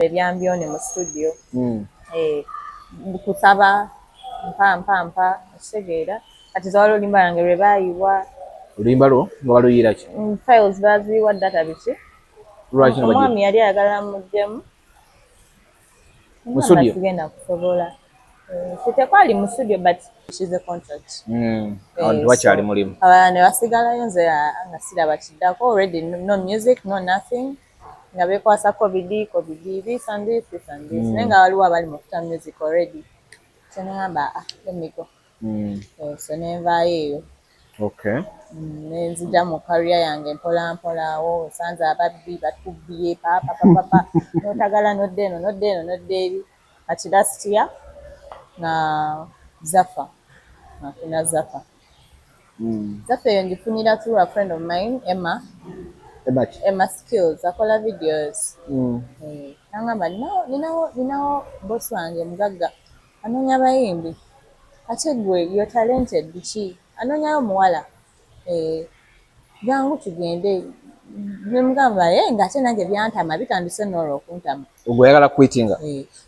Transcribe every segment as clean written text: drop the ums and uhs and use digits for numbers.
ebyambyone mu studio kusaba mpa kitegeera kati zawala oluyimba lwange lwe baayiwa oluyimba lwo nga baluyira ki files baaziyiwa data biki omwami yali ayagala muddemu mu studio sigenda kusobola tekwali mu studio but she's a contract wakyali mulimu abalala ne basigalayo nze nga siraba kiddako already no music no nothing nga bekwasa covid this and this naye nga waliwo abali mu kuta music already so nengamba let me go so nenvaayo eyo nenzija mu career yange mpola mpola osanze ababbi batubbiye papa notagala nodde eno nodde eri kati last year na Zafa na Zafa eyo ndifunira through a friend of mine Emma Skills akola videos nangamba ninawo boss wange mugagga anoonya bayimbi ate gwe you're talented biki anoonyayo muwala jangu tugende nemugamba ng'ate nange byantama bitandise n'olwo okuntama ogwe oyagala kwitinga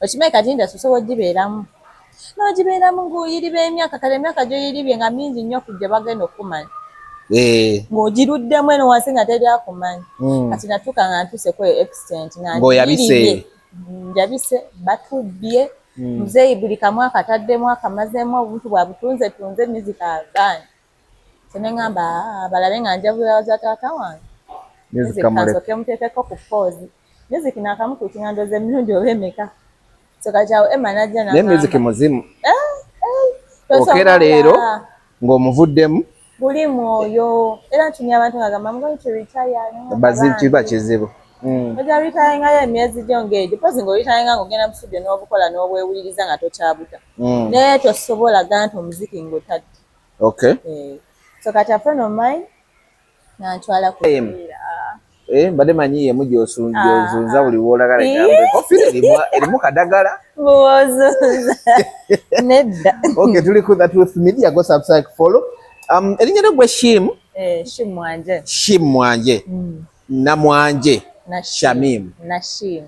okimanyi kati nti osobola ogibeeramu n'ogibeeramu ng'oyiriba emyaka kale emyaka gy'oyiribye nga mingi nnyo kujja bagenda okukumanya ng'ogiruddemu eno wansi nga teri akumanyi kati natuuka nga ntuuseko extent ng'oyabise njabise batubbye muzeeyi buli kamu akataddemu akamazeemu obuntu bwabutunze tunze mizika agaani senengamba balabe nga njabula za taata wange muzikansooke muteekeko ku poozi muziki nakamu kuitinga ndoze emirundi oba emeka so kati awo Emma Najja naye muziki muzimu okera leero ng'omuvuddemu buli mwoyo era ntumya abantu nga gamba mugoni turitaya bazikiba kizibu ojja ritayingayo emyezi gyo ng'egyo pozi ng'olitayinga ng'ogenda mu studio n'obukola n'obwewuliriza nga tokyabuta naye tosobola gaa nti omuziki ng'otadde so kati a friend of mine nantwala mbadde manyi yemu gy'ozunza buli woolagala kofiri erimu kadagala bw'ozunza nedda tuli ku The Truth Media go subscribe follow erinnya lyo gwe Sheem Sheem Mwanje Namwanje Shamim Nasheem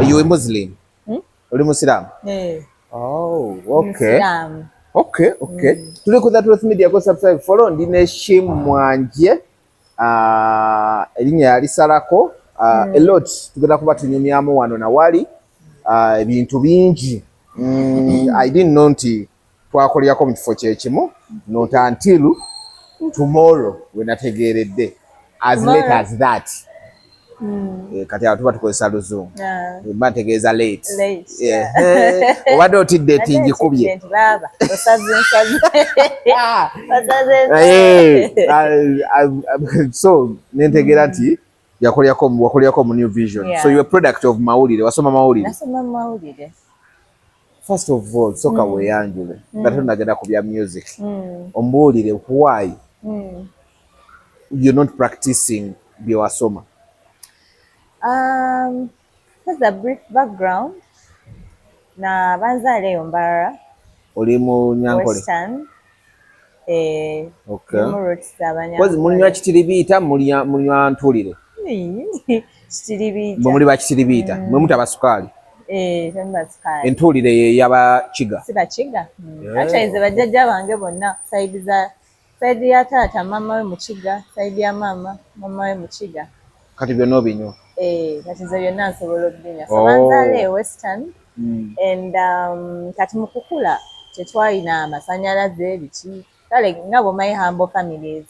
you a Muslim oli Muslim Okay. Tuli ku The Truth Media go subscribe follow ndine Sheem Mwanje erinnya yalisalako a lot tugenda kuba tunyumyamu wano na wali ebintu bingi I didn't know nti twakolyako mu kifo kyekimu not until tomorrow wenategeeredde as late as that kati awo tuba tukozesa luzungu mba ntegeeza late obadde otidde eti njikubye so nentegeera nti wakolyako mu New Vision so you a product of mawulire wasoma mawulire first of all soka weyanjule nga tonagenda ku bya music ombuulire why you're not practicing bye wasoma That's a brief background. Na banzale yombara. Oli mu Nyankole. Western. Kwazi munywa kitiribiita munywa ntulire. Kitiribiita. Muri ba kitiribiita. Mwe mutaba sukali. Tamba sukali. Entulire ye yaba Kiga. Siba Kiga. Acha ize bajjajja bange bonna side ya taata mama we mu Kiga, side ya mama we mu Kiga. Kati byonna obinywa. Kati nze byonna nsobola okubinywa. So banzale Western and kati mu kukula tetwalina amasannyalaze biki kale nga bw'omanyi humble families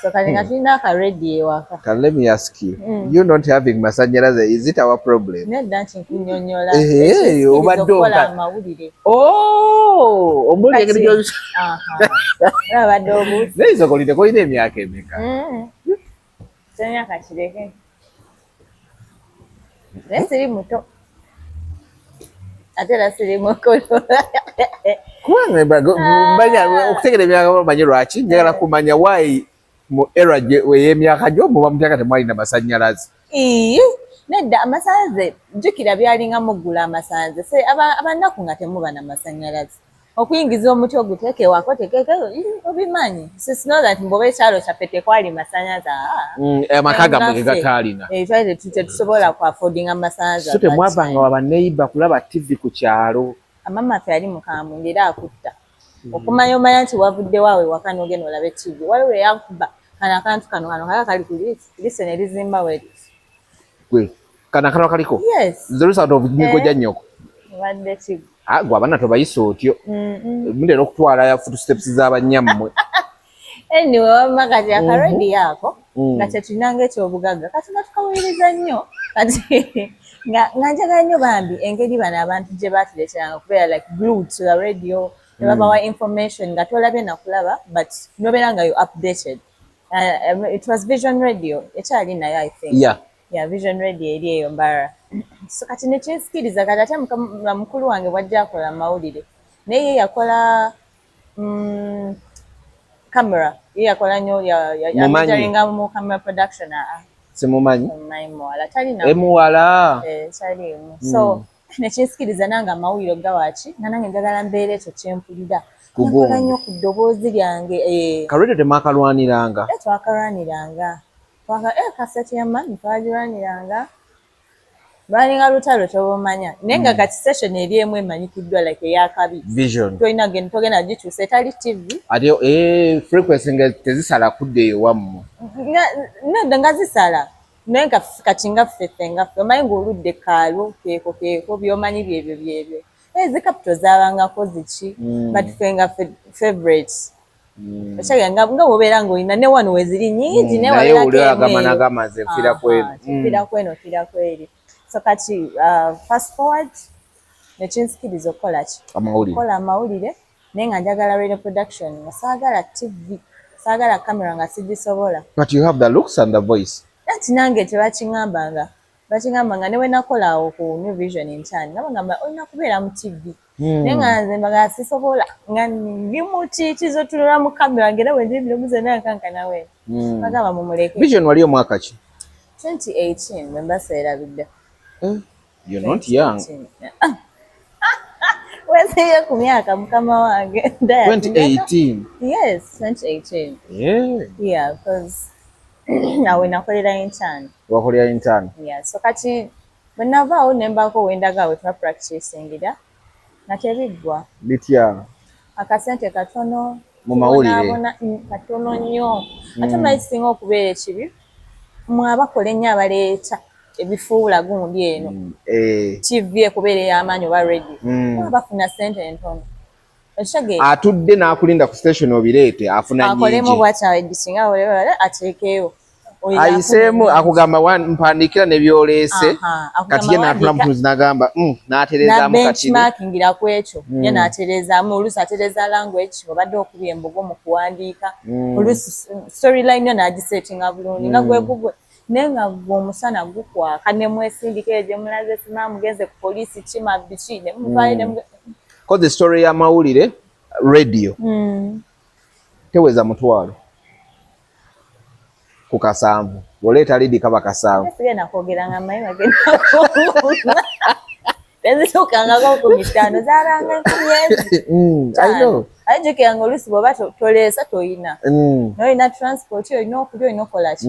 so kati nga tulina akaredio ewaka. Let me ask you, you not having masannyalaze, is it our problem? Nedda nti nkunyonyola obadde okukola amawulire omuli engeri gy'ozi abadde obuusi naye isokolite kolina emyaka emeka emyaka kireke naye siri muto ate era siri mukulu kubanga okutegera emyaka omanyi lwaki njagala kumanya why mu era ey'emyaka gyo muba mutyaka temwalina masannyalaze nedda amasannyalaze jjukira byalinga muggula amasannyalaze abannaku nga temuba na masannyalaze okuyingiza omuti oguteeke wako tekeke obimanyi sisino that mboba ekyalo kyaffe tekwali masanyaza amaka gammwe ge gataalina twali tetusobola ku affordinga masanyaza so temwavanga wa baneiba kulaba TV ku kyalo amama ffe yali mukambwe era akutta okumanya omanya nti wavudde waawe waka n'ogenda olabe TV waliwo eyakuba kano akantu kano kaka kali ku lise ne lizimba weri gwe kana kano kaliko yes zerusa to niko jja nnyoko wadde kigo gwe abana tobayisa otyo mundera okutwala ya footsteps z'abanyammwe anyway wamma kati akaredi yako nga kyetulinanga ekyobugagga kati nga tukawuliriza nnyo kati nga njagala nnyo bambi engeri bano abantu gye batuleeteranga kubeera like glued to the radio ne babawa information nga tolabye nakulaba but nobeera nga you updated it was Vision Radio ekyali nayo I think yeah Vision Radio eri eyo Mbara so kati nekyensikiriza kati ate mukulu wange bwajja akola mawulire naye yakola camera yakola nnyo yajaringa mu camera production simumanyi muwala talina emuwala talimu so nekyensikiriza nange amawulire gawaki nange njagala mbeera ekyo kyempulira nakola nnyo ku ddoboozi lyange kalwedde temwakalwaniranga twakalwaniranga kaseti yamani twagirwaniranga lwalinga lutalo tobomanya naye nga kati session eri emu emanyikiddwa like eyakabi Vision togenda gikyusa etali TV ate frequency nga tezisala kudda eyo wammwe nedda nga zisala naye nga kati ngaffe omanyi ng'oludde kaalo keeko byomanyi byebyo ezikaputo zaabangako ziki but ffe nga favorites ekyaga nga bwobeera ng'olina ne wano weziri nyingi naye oliagama nze nfira kweno so kati fast forward nekyensikiriza okukola ki okukola amawulire naye nga njagala radio production nga saagala TV saagala camera nga sigisobola but you have the looks and the voice ati nange tebakingambanga ne we nakola awo ku New Vision nkyani nabagamba olina kubeera mu TV naye nga nze mbaga sisobola nga ndi muti kizotulola mu kamera ngera wenziri bilogu zonna nkankana we bagamba mumuleke Vision wali omwaka ki 2018 bwe mbaseerabidde you're not young wesiye ku myaka mukama wange 2018 yes 2018 yeah because nawe nakolera intern wakolera intern so kati bwe navaawo ne mbaako wendaga we twa practicingira natebiggwa bitya akasente katono mu mawulire katono nnyo ate mayisinga okubeera ekibi mwabakola ennyo abaleeta ebifuula gundi eno TV ekubeera ey'amaanyi oba radio bafuna sente entono atudde n'akulinda ku station obireete afuna nyingi akolemu bwatyawe edisinga ateekeyo ayiseemu akugamba mpandiikira ne byoleese kati ye n'atula mutunuzi n'agamba n'atereezaamu benchmarkingira ku ekyo ye n'atereezaamu oluusi atereeza language obadde okubya embogo mu kuwandiika oluusi storyline yo n'agiseetinga bulungi nga gwegugwe naye nga omusana gukwaka ne mwesindika eyo gye mulaze sima mugenze ku poliisi kima biki ne mutwalire koze story y'amawulire radio teweza mutwalo ku kasanvu oleeta lidi kaba kasanvu sigenda kwogeranga mayiba genda tezisukangako ku mitano zaranga nkumi ayijukiranga oluusi bwoba toleesa toyina noyina transport olina okulya olina okola ki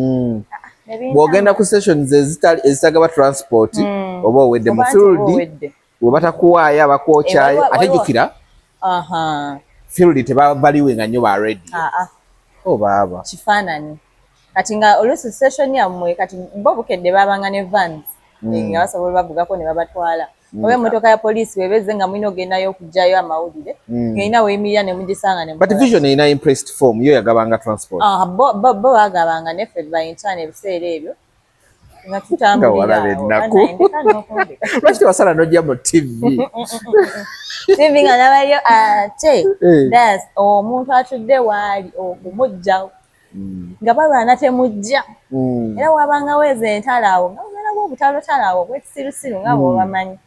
bw'ogenda ku stations ezitagaba transport oba owedde mu field bwe batakuwaayo abakwokyayo ate jjukira field tebabaliwe nga nnyo ba radio baaba kifaananyi kati nga oluusi station yammwe kati bo bukedde babanga ne vans nga basobola babugako ne babatwala oba emmotoka ya poliisi webeze nga mulina ogendayo okugjayo amawulire ng'erina weeyimirira ne mugisanga ne but Vision erina impressed form yo yagabanga transport bo bagabanga neffe bayintana ebiseera ebyo nga tutambulirawo lwaki tewasala n'ojja mu TV TV nga nabayo ate omuntu atudde waali okumugjawo nga balwana temujja era wabangawo ezo entalaawo nga ogendawo obutalotalaawo bwekisirusiru nga bwobamanyi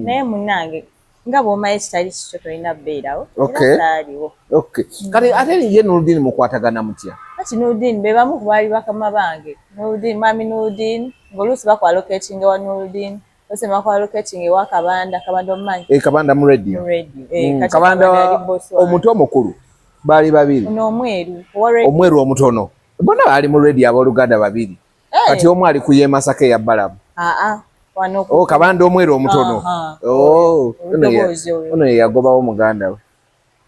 naye munnange nga bw'omaye kitali kikyo tolina bbeerawo era saaliwo kale ate ye Nurdin mukwatagana mutya kati Nurdin be bamu ku baali bakama bange Nurdin mami Nurdin ng'oluusi bakwaloketinga wa Nurdin osema kwa locating ewa kabanda omumanyi kabanda mu radio kabanda omuto omukulu bali babiri omweru omutono bona bali mu radio aboluganda babiri kati omu ali ku Masaka ya Balamu kabanda omweru omutono ono yagobawo muganda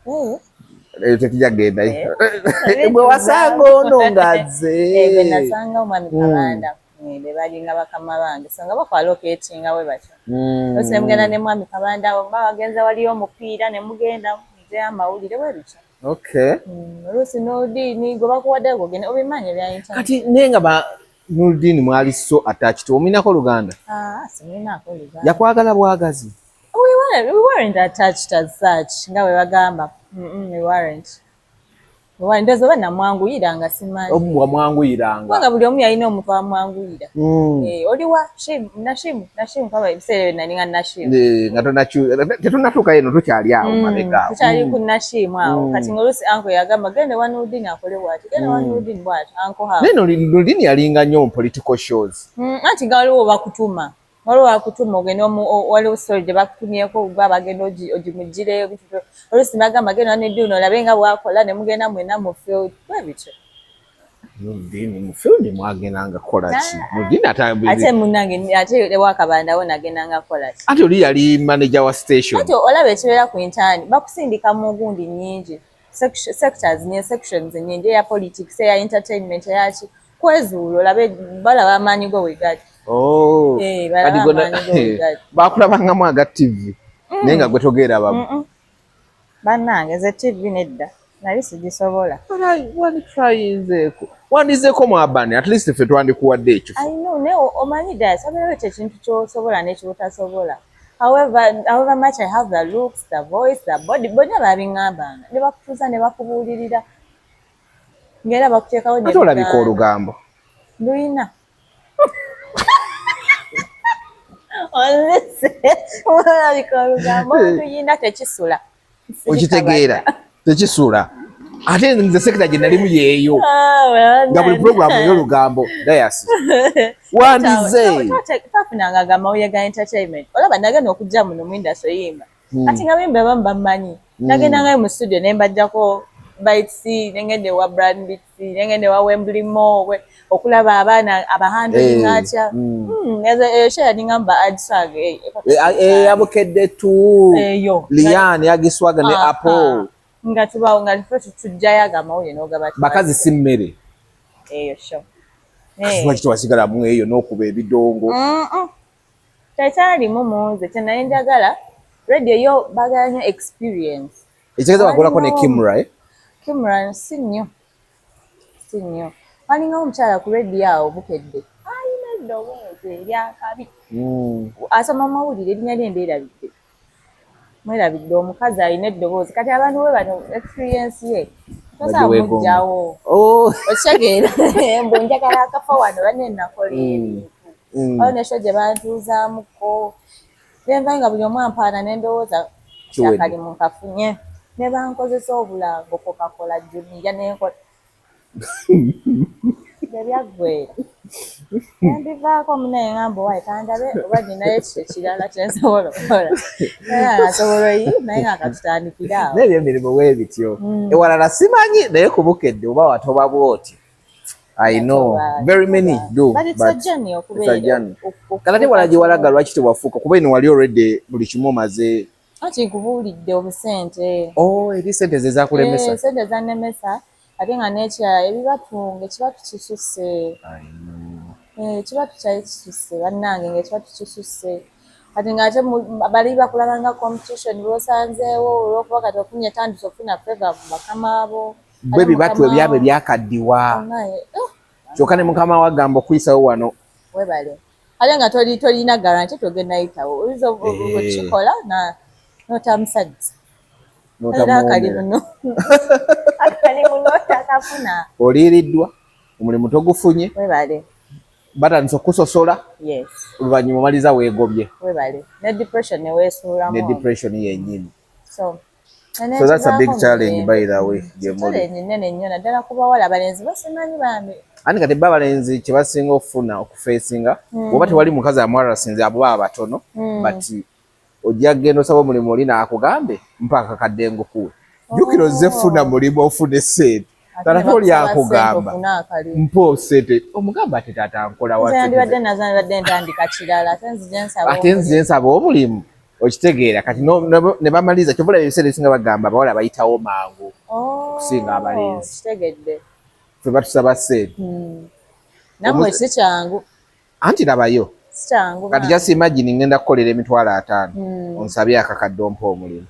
we tekijja genda bwe wasanga ono ngazze nasanga omwami kabanda bebalinga bakama bange so nga bakola locatinga we batyo ose mugenda ne mwami kabanda bagenza waliyo omupiira ne mugenda nze amawulire we bityo oluusi n'oludini gwe bakuwadde gogenda obimanye bya internet kati nenga ba n'oludini mwali so attached ominako Luganda siminako Luganda yakwagala bwagazi we weren't attached as such nga we bagamba we weren't ndoza oba namwanguyiranga simanyi obwa mwanguyiranga kubanga buli omu yalina omuntu amwanguyira oliwa nashimu kaba ebiseera nalinga nashimu nga tetunatuuka eno tukyali awo mabega tukyali ku nashimu awo kati ng'oluusi anko yagamba gende wanuudini akole bwati gende wanuudini bwati anko hawo neno Lulini yalinga nnyo mu political shows anti nga waliwo bakutuma ogenda waliwo story gye bakutumyeko gwe abagenda ogimugireyo oluusi bagamba genda wanudini olabe nga bwakola ne mugenda mwena mu field bwe bityo Lulini mu field mwagendanga kukola ki Lulini ate munange ate ewakabandawo nagendanga kukola ki ate oli yali manager wa station ate olaba ekibeera ku intaani bakusindika mu gundi nnyingi sectors ne sections nnyingi eya politics eya entertainment eyaki kwezuula olabe balaba amaanyi go wegali bakulabangamu aga TV naye nga gwe togeera bamu bannange ze TV nedda nali sigisobola wandizeeko mu abani at least ffe twandikuwadde ekifo naye omanyi dda sabeewo ekyo ekintu kyosobola n'ekyotasobola however much I have the looks the voice the body bonna babiŋŋambanga ne bakutuuza ne bakubuulirira ng'era bakuteekawo ate olabika olugambo luyina olabika olugambo luyina tekisula okitegeera tekisula ate nze sekita gye nalimu yeeyo nga buli programu ey'olugambo dayasi wandize twafunanga gamawulire ga entertainment olaba nagenda okujja muno mu industry yimba ati nga bimba abamu bamanyi nagendangayo mu studio ne mbajjako bites nengende wa brand bits nengende wa Wembley Mall okulaba abaana abahandling atya esha ningamba adsag yabukedde tu Liane yagiswaga ne Apple nga tubawo nga tujjayo agamawulire n'ogabati bakazi si mmere eyo sho lwaki tewasigalamu eyo n'okuba ebidongo tekyalimu muze kyenaye njagala radio yo bagala nnyo experience ekitegeeza bakolako ne Kimura si nnyo walinga omukyala ku radio awo bukedde alina eddoboozi eryakabi asoma mawulire erinnya lye ndeerabidde mwerabidde omukazi alina eddoboozi kati abantu we bano experience ye tosobola mugjawo okitegeera mbu njagala akafa wano banne nakola ebintu awo nesho gye bantuuzaamuko nenvayo nga buli omu ampaana nendowooza kyakalimu nkafunye ne bankozesa obulango Coca-Cola Junior nenkola ebyaggwera nandivaako munaye ngamba owaye kandabe oba ninayo ekyo ekirala kyensobola okukola naye asobola oyi naye nga katutandikira awo nebyo emirimu bwebityo ewalala simanyi naye kubukedde oba watoba bwoti I know very many do but it's a journey okubeera kalate wala gye walaga lwaki tewafuuka kuba eno wali already buli kimu omaze anti nkubuulidde obusente eri sente ze zakulemesa sente zannemesa ate nga n'ekirala ebibatunga ekibatu kisusse ekibatu kyali kisusse bannange ngaekibatu kisusse kati nga ate bali bakulabanga competition b'osanzeewo olw'okuba kati ofunye tandisa ofuna feva mu bakama abo bwe bibatu ebyabwe byakaddiwa kyokka ne mukama wagamba okuyisawo wano webale ate nga tolina garanti togenda yitawo oyinza okukikola notamusajja akalimu notakafuna oliiriddwa omulimu togufunye webale batandisa okusosola oluvannyuma omaliza weegobye webale ne depression neweesuulamu ne depression yennyini so that's a big challenge by the way challenge nene nnyo naddala ku bawala abalenzi basimanyi bambi Ani kati babalenzi kye basinga okufuna okufeesinga oba tewali mukazi amwarasinze abo baba batono but ojja kugenda osaba omulimu oli n'akugambe mpaka kadde ngukuwe jjukira ozze funa mulimu ofune ssente tata oli akugamba mpo ssente omugamba ate taata nkola ate nzije nsaba omulimu okitegeera kati ne bamaliriza kyovula ebiseera ebisinga bagamba abawala bayitawo mangu okusinga abalenzi fe batusaba ssente nammwe si kyangu anti labayo kati just imagine ngenda kukolera emitwalo 5 onsabye akakadde ompa omulimu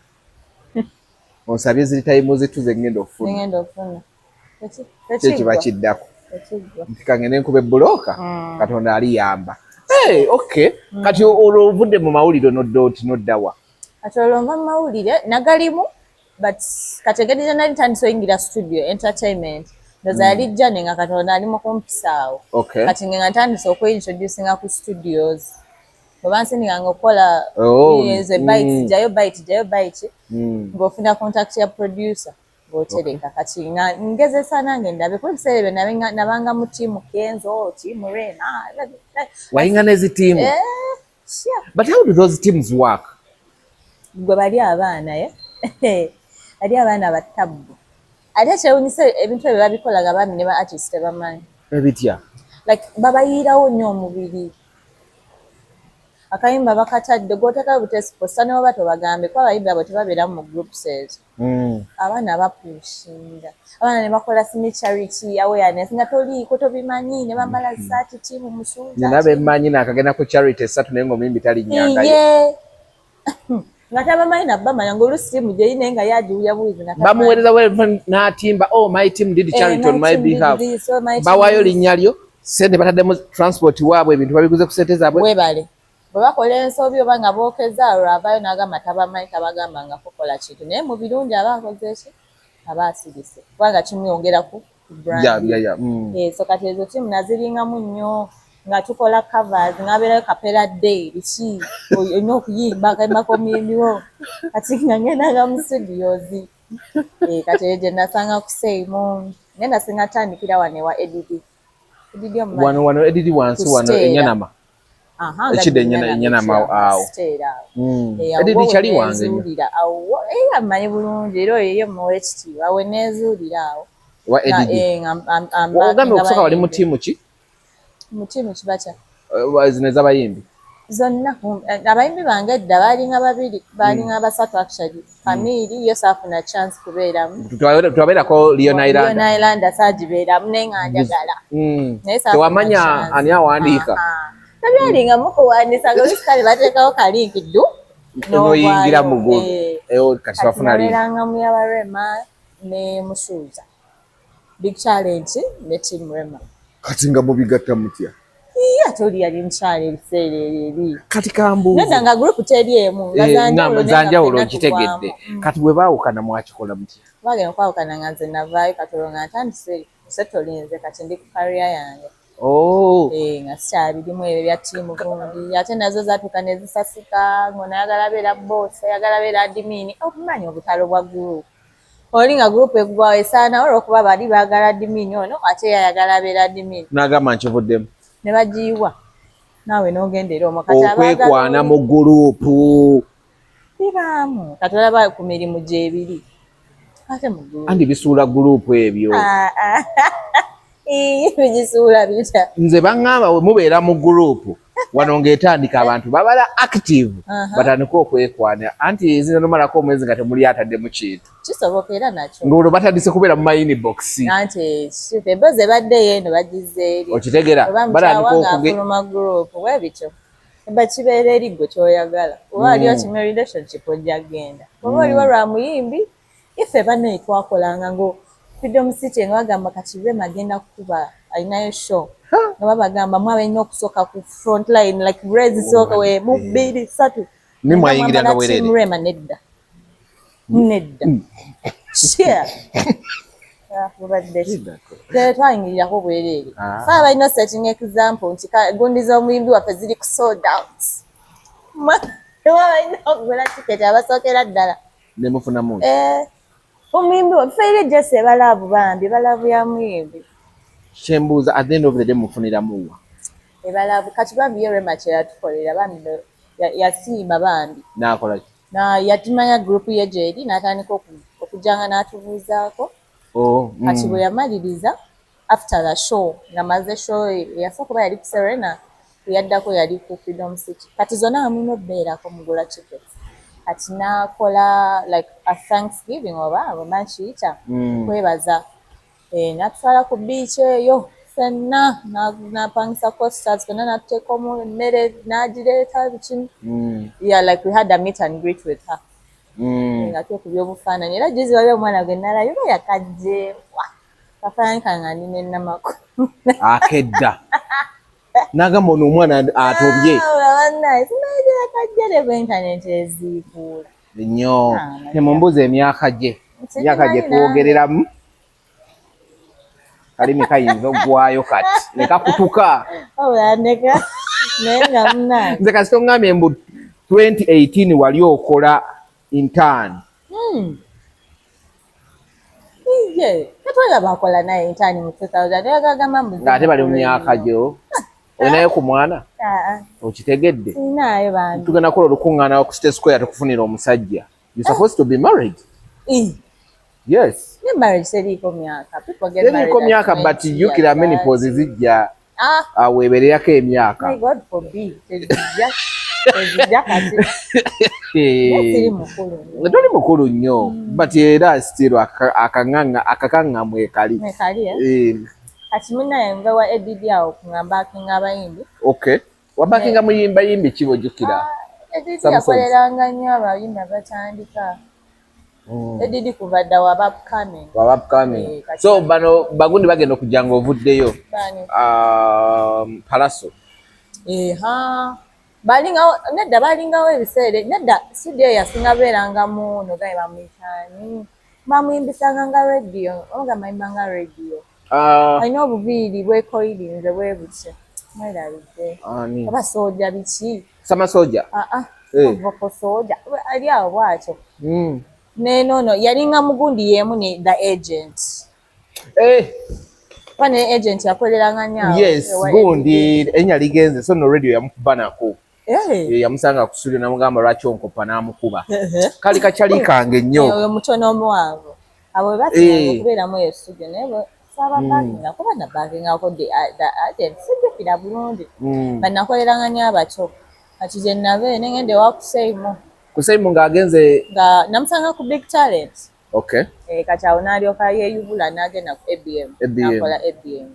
onsabye ziri tayimu zituze ngenda okufuna kiba kiddako nti kangende nkube bulooka katonda aliyamba okay kati olwo ovudde mu mawulire nodda oti noddawa kati olwo nva mu mawulire nagalimu but kategedde nali ntandise oyingira studio entertainment ndoza yali jjane nga katonda ali mu kumpisaawo kati nga ntandise okweintroducinga ku studios bweba nsindikanga okukola bites jayo bite ng'ofuna contact ya producer ng'otereka kati nga ngezesa nange ndabe kuba ebiseera ebyo nabanga mu tiimu Kenzo tiimu Rena wayinga n'ezi tiimu but how do those teams work gwe bali abaana bali abaana batabbu ate kyewunyisa ebintu ebyo babikolaga bami ne ba artist tebamanyi ebitya like babayiirawo nnyo omubiri akayimba bakatadde gw'oteka butesiposa ne waba tobagambe kuba abayimbi abo tebabeeramu mu group set abaana bapushinga abaana ne bakola simi charity awareness nga toliiko tobimanyi ne bambala zaati tiimu musuuza nina bemmanyi naakagenda ku charity 3 naye ng'omuyimbi talinnyangayo nga tabamanyi nabamanya ng'oluusi tiimu gye yine nga yagiwuya buwizi bamuweereza n'atimba my team did charity on my behalf bawaayo linnya lyo sente bataddemu transport waabwe ebintu babiguze ku sente zaabwe webale bwe bakola ensobi oba nga bookeza olwavaayo n'agamba tabamanyi tabagamba nga kukola kintu naye mu birungi aba akoze ki aba asirise kubanga kimwongeraku ku brand so kati ezo tiimu naziringamu nnyo nga tukola covers ngabeerayo kapera day biki olina okuyimba akayimba komuyimbiwo kati nga ngendanga mu studios kati eyo gye nasanga ku Seymour naye nasinga tandikira wano ewa edidi wano edidi wansi wano enyanama ekidde enyanama awo edidi kyali wange amanyi bulungi era oyo yo muwa ekitiibwa we neezuulira awo wa edidi ogambe okusooka wali mu tiimu ki mu tiimu kibatya zino ez'abayimbi zonna abayimbi bange edda baalinga babiri baalinga basatu actually Kamiri yo saafuna chance kubeeramu twabeerako Lion Islander saagibeeramu naye nga njagala tewamanya ani awandiika nabyalinga mukuwandiisa nga olusikale bateekawo kalinki ddu noyingira mugulu kati bafuna nabeeranga mu yawa Rema ne Musuuza Big Challenge ne Team Rema kati nga mubigatta mutya ate oli yali mukyala ebiseera eri kati kambuuza nedda nga gurupu teri emu zanjawulo nkitegedde kati bwe baawukana mwakikola mutya bagenda okwawukana nga nze navaayo katolo nga ntandise setolinze kati ndi ku kariya yange nga sikyabirimu ebyo bya ttiimu gundi ate nazo zatuuka ne zisasika ng'ono ayagala beera boss ayagala beera adimini okumanya obutalo bwa gurupu oli nga gurupu egwawo esaanawo olw'okuba bali baagala adimini ono ate yayagala beera adimini n'agamba nkivuddemu ne bagiyiwa naawe n'ogendera omwo okwekwana mu gurupu bibaamu kati olaba ku mirimu gyebiri ate mu gurupu andi bisuula gurupu ebyo bigisuula bitya nze baŋŋamba we mubeera mu gurupu wano ng'etandika abantu babala active batandika okwekwana anti zino nomalako omwezi nga temuli ataddemu kintu kisoboka era nakyo ng'olwo batandise kubeera mu mayini box anti ebozi ebaddeyo eno bagizza eri okitegeera batandika okugafuluma gurupu webityo eba kibeera eri gwe kyoyagala oba aliyo kime relationship ojja kgenda oba oliwo lwa muyimbi ife bannaye twakolanga ngo Freedom City nga bagamba kati Rema agenda kukuba alinayo show nga babagamba mwabalina okusooka ku front line like brezi sooka we mu 2 3 nimwayingiranga bwerere Rema nedda twayingirirako bwerere fa balina setting example nti gundi z'omuyimbi waffe ziri ku sold out balina okugula tiketi abasookera ddala nemufunamu omuyimbi waffe ere jese balaavu bambi balaavu ya muyimbi Kyembuuza at the end of the day mufuniramu wa? Ebala kati Bambi ye Rema kye yatukolera Bambi yasiima Bambi. N'akola ki? Yatumanya group ye gyeri n'atandika okujjanga n'atubuuzaako. Kati bwe yamaliriza after the show nga maze show yasooka kuba yali ku Serena yaddako yali ku Freedom City. Kati zonna amulina obbeerako mugula tickets. Kati n'akola like a Thanksgiving oba bwemakiyita kwebaza. N'atutwala ku beach eyo ffenna n'apangisa costars ffenna n'atuteekamu emmere n'agireeta biki. Yeah, like we had a meet and greet with her. Nga twekubya obufaananyi era juzi wali omwana gwe nalayo yakajje kafaananyi kanga ndi ne Namakulu. Akedda. N'agamba ono omwana atobye. Sinajja yakajje ne ku internet eziikuula. Nnyo. Temumbuuza emyaka gye. Emyaka gye twogereramu. Kalimi kayinza oggwayo kati. Ne kakutuka. Ndeka. Naye nga munaani. Nze kasita ongambye mbu 2018 wali okola intern. Katwala bakola naye intern mu 2000 yagagamba mbuzi. Ng'ate bali mu myaka gyo. Olinayo ku mwana? Okitegedde? Sinayo bantu. Tugenda kukola olukuŋŋaana ku State Square tukufunira omusajja. You supposed to be married. Yes. Ne marriage seriiko myaka. People get married. Seriiko myaka but jjukira menopause zijja. Weebererako emyaka. My God forbid. Tezijja kati. Siri mukulu. Toli mukulu nnyo. But era still akakangamu ekali. Kati munaye nve wa Edidi awo kungamba akinga abayimbi. Okay. Wabakinga muyimbayimbi ki bw'ojjukira? Edidi yakoleranga nnyo abayimbi abatandika. Edidi kuva dda waba upcoming. So bano bagundi bagenda okujjanga ovuddeyo. Palaso. Balingawo ebiseera nedda studio yasinga beerangamu nogaye bamuyitani bamuyimbisanga nga radio oga mayimbanga radio alina obuviiri bwekoyirinze bwe butya mwerabidde oba soja biki sama soja voko soja ali awo bwatyo nenono yalinga mugundi yemu ne the agent pane agent yakoleranga nnyo yes gundi enya ligenze so no radio yamukubanako yamusanga ku studio namugamba lwaki onkopa n'amukuba kali kakyali kange nnyo oyo mutono omuwanvu abo basinga okubeeramu eyo studio naye saba bakinga kuba na bakingako the agent sijjukira bulungi banakoleranga nnyo abato kati gye nabe nengende wa Kuseimu ng'agenze nga namusanga ku Big Talent. Okay. Kati awo n'alyoka yeeyubula n'agenda ku ABM. N'akola ABM.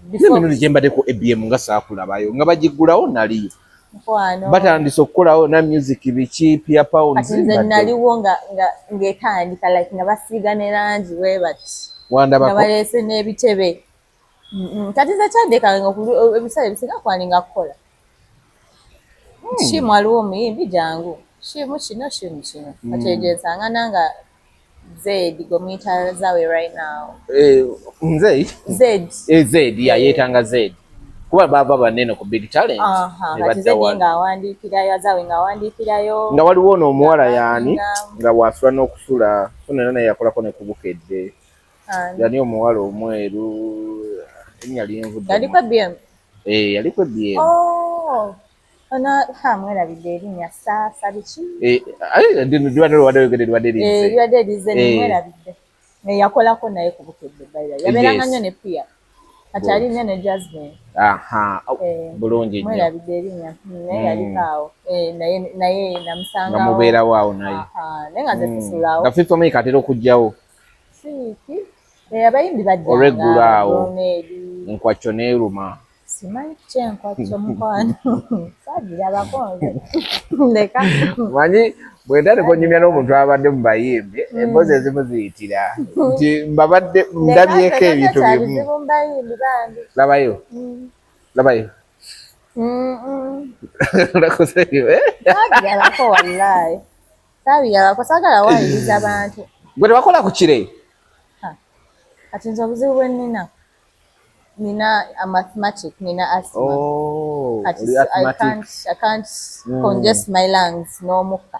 Bino gyembadde ku ABM nga saakulabayo nga bagiggulawo naliyo. Batandise okukolawo na music biki pia pounds. Kati nze naliwo ng'etandika like nga basiiga ne langi bwe bati. Wandabako. Nga baleese n'ebitebe. Kati nze kyandekanga ebiseera ebisinga kwalinga kukola. Sheem waliwo omuyimbi jangu. Sheem kino. Ategezanga nanga Zed gomita zawe right now. Zed yayetanga Zed. Kuba baba banene ku Big Talent. Kati Zed ng'awandiikirayo zawe ng'awandiikirayo. Nga waliwo n'omuwala yaani nga bw'asula n'okusula funa naye yakolako ne ku Bukedde. Yani omuwala omweru ennya ly'envudde. Yali ku ABM? Yali ku ABM. Mwerabidde erinnya saasa biki? Liwadde lize mwerabidde. Yakolako naye ku Bukedde bayira. Yabeeranga nnyo ne Pia. Kati ali nnyo ne Jasmine. Bulungi nnyo. Mwerabidde erinnya. Naye yaliko awo. Naye namusangawo. Nga mubeerawo awo naye. Naye nga nze sisulawo. Nga FIFA Mike atera okujjawo. Siiki. Abayimbi bajjanga. Olweggulu awo. Enkwacyo neeruma. Simanyi kyenkwacyo mukwano. Saagirabako nze. Leka. Manyi bwe ntandika onnyumya n'omuntu abadde mu bayimbi emboozi ezimu ziyitira nti mbabadde ndabyeko ebintu bimu. Labayo. Saagirabako wallaahi. Saagirabako saagala wayiriza abantu. Gwe tebakola ku kire? Kati nze obuzibu bwe nina a mathematic, nina asthma. I can't congest my lungs n'omukka.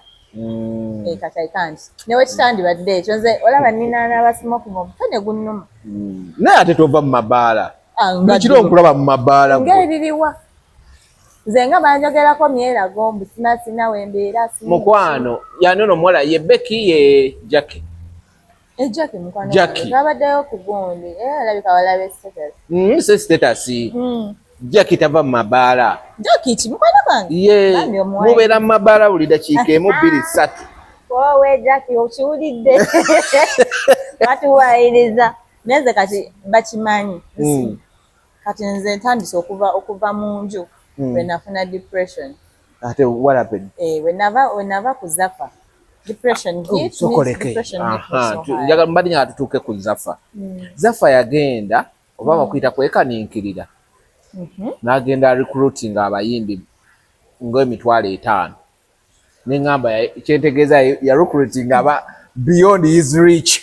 kati I can't newe kitandibadde ekyo nze olaba nina n'abasmoking omutone gunnuma naye ate tova mu mabaala bikiro nkulaba mu mabaala ng'ebiriwa nze nga banjogerako myerago mbu sinasina wembeera mukwano yani ono omuwala ye Becky ye Jackie Jackie mukwano twabaddeyo ku gundi alabika walabe status Jackie tava mu mabaala Jackie ki mukwano gwange ye mubeera mu mabaala buli dakiika emu bbiri ssatu wowe Jackie okiwulidde batuwaayiriza neze kati bakimanyi kati nze ntandise okuva mu nju when nafuna depression ate what happened wenava ku Zafa depression hit njagala mbadde nga tutuuke ku Zafa Zafa yagenda oba bakuyita kwekaninkirira n'agenda recruiting abayimbi ng'emitwalo 5 neŋŋamba kyentegeeza ya recruiting aba beyond his reach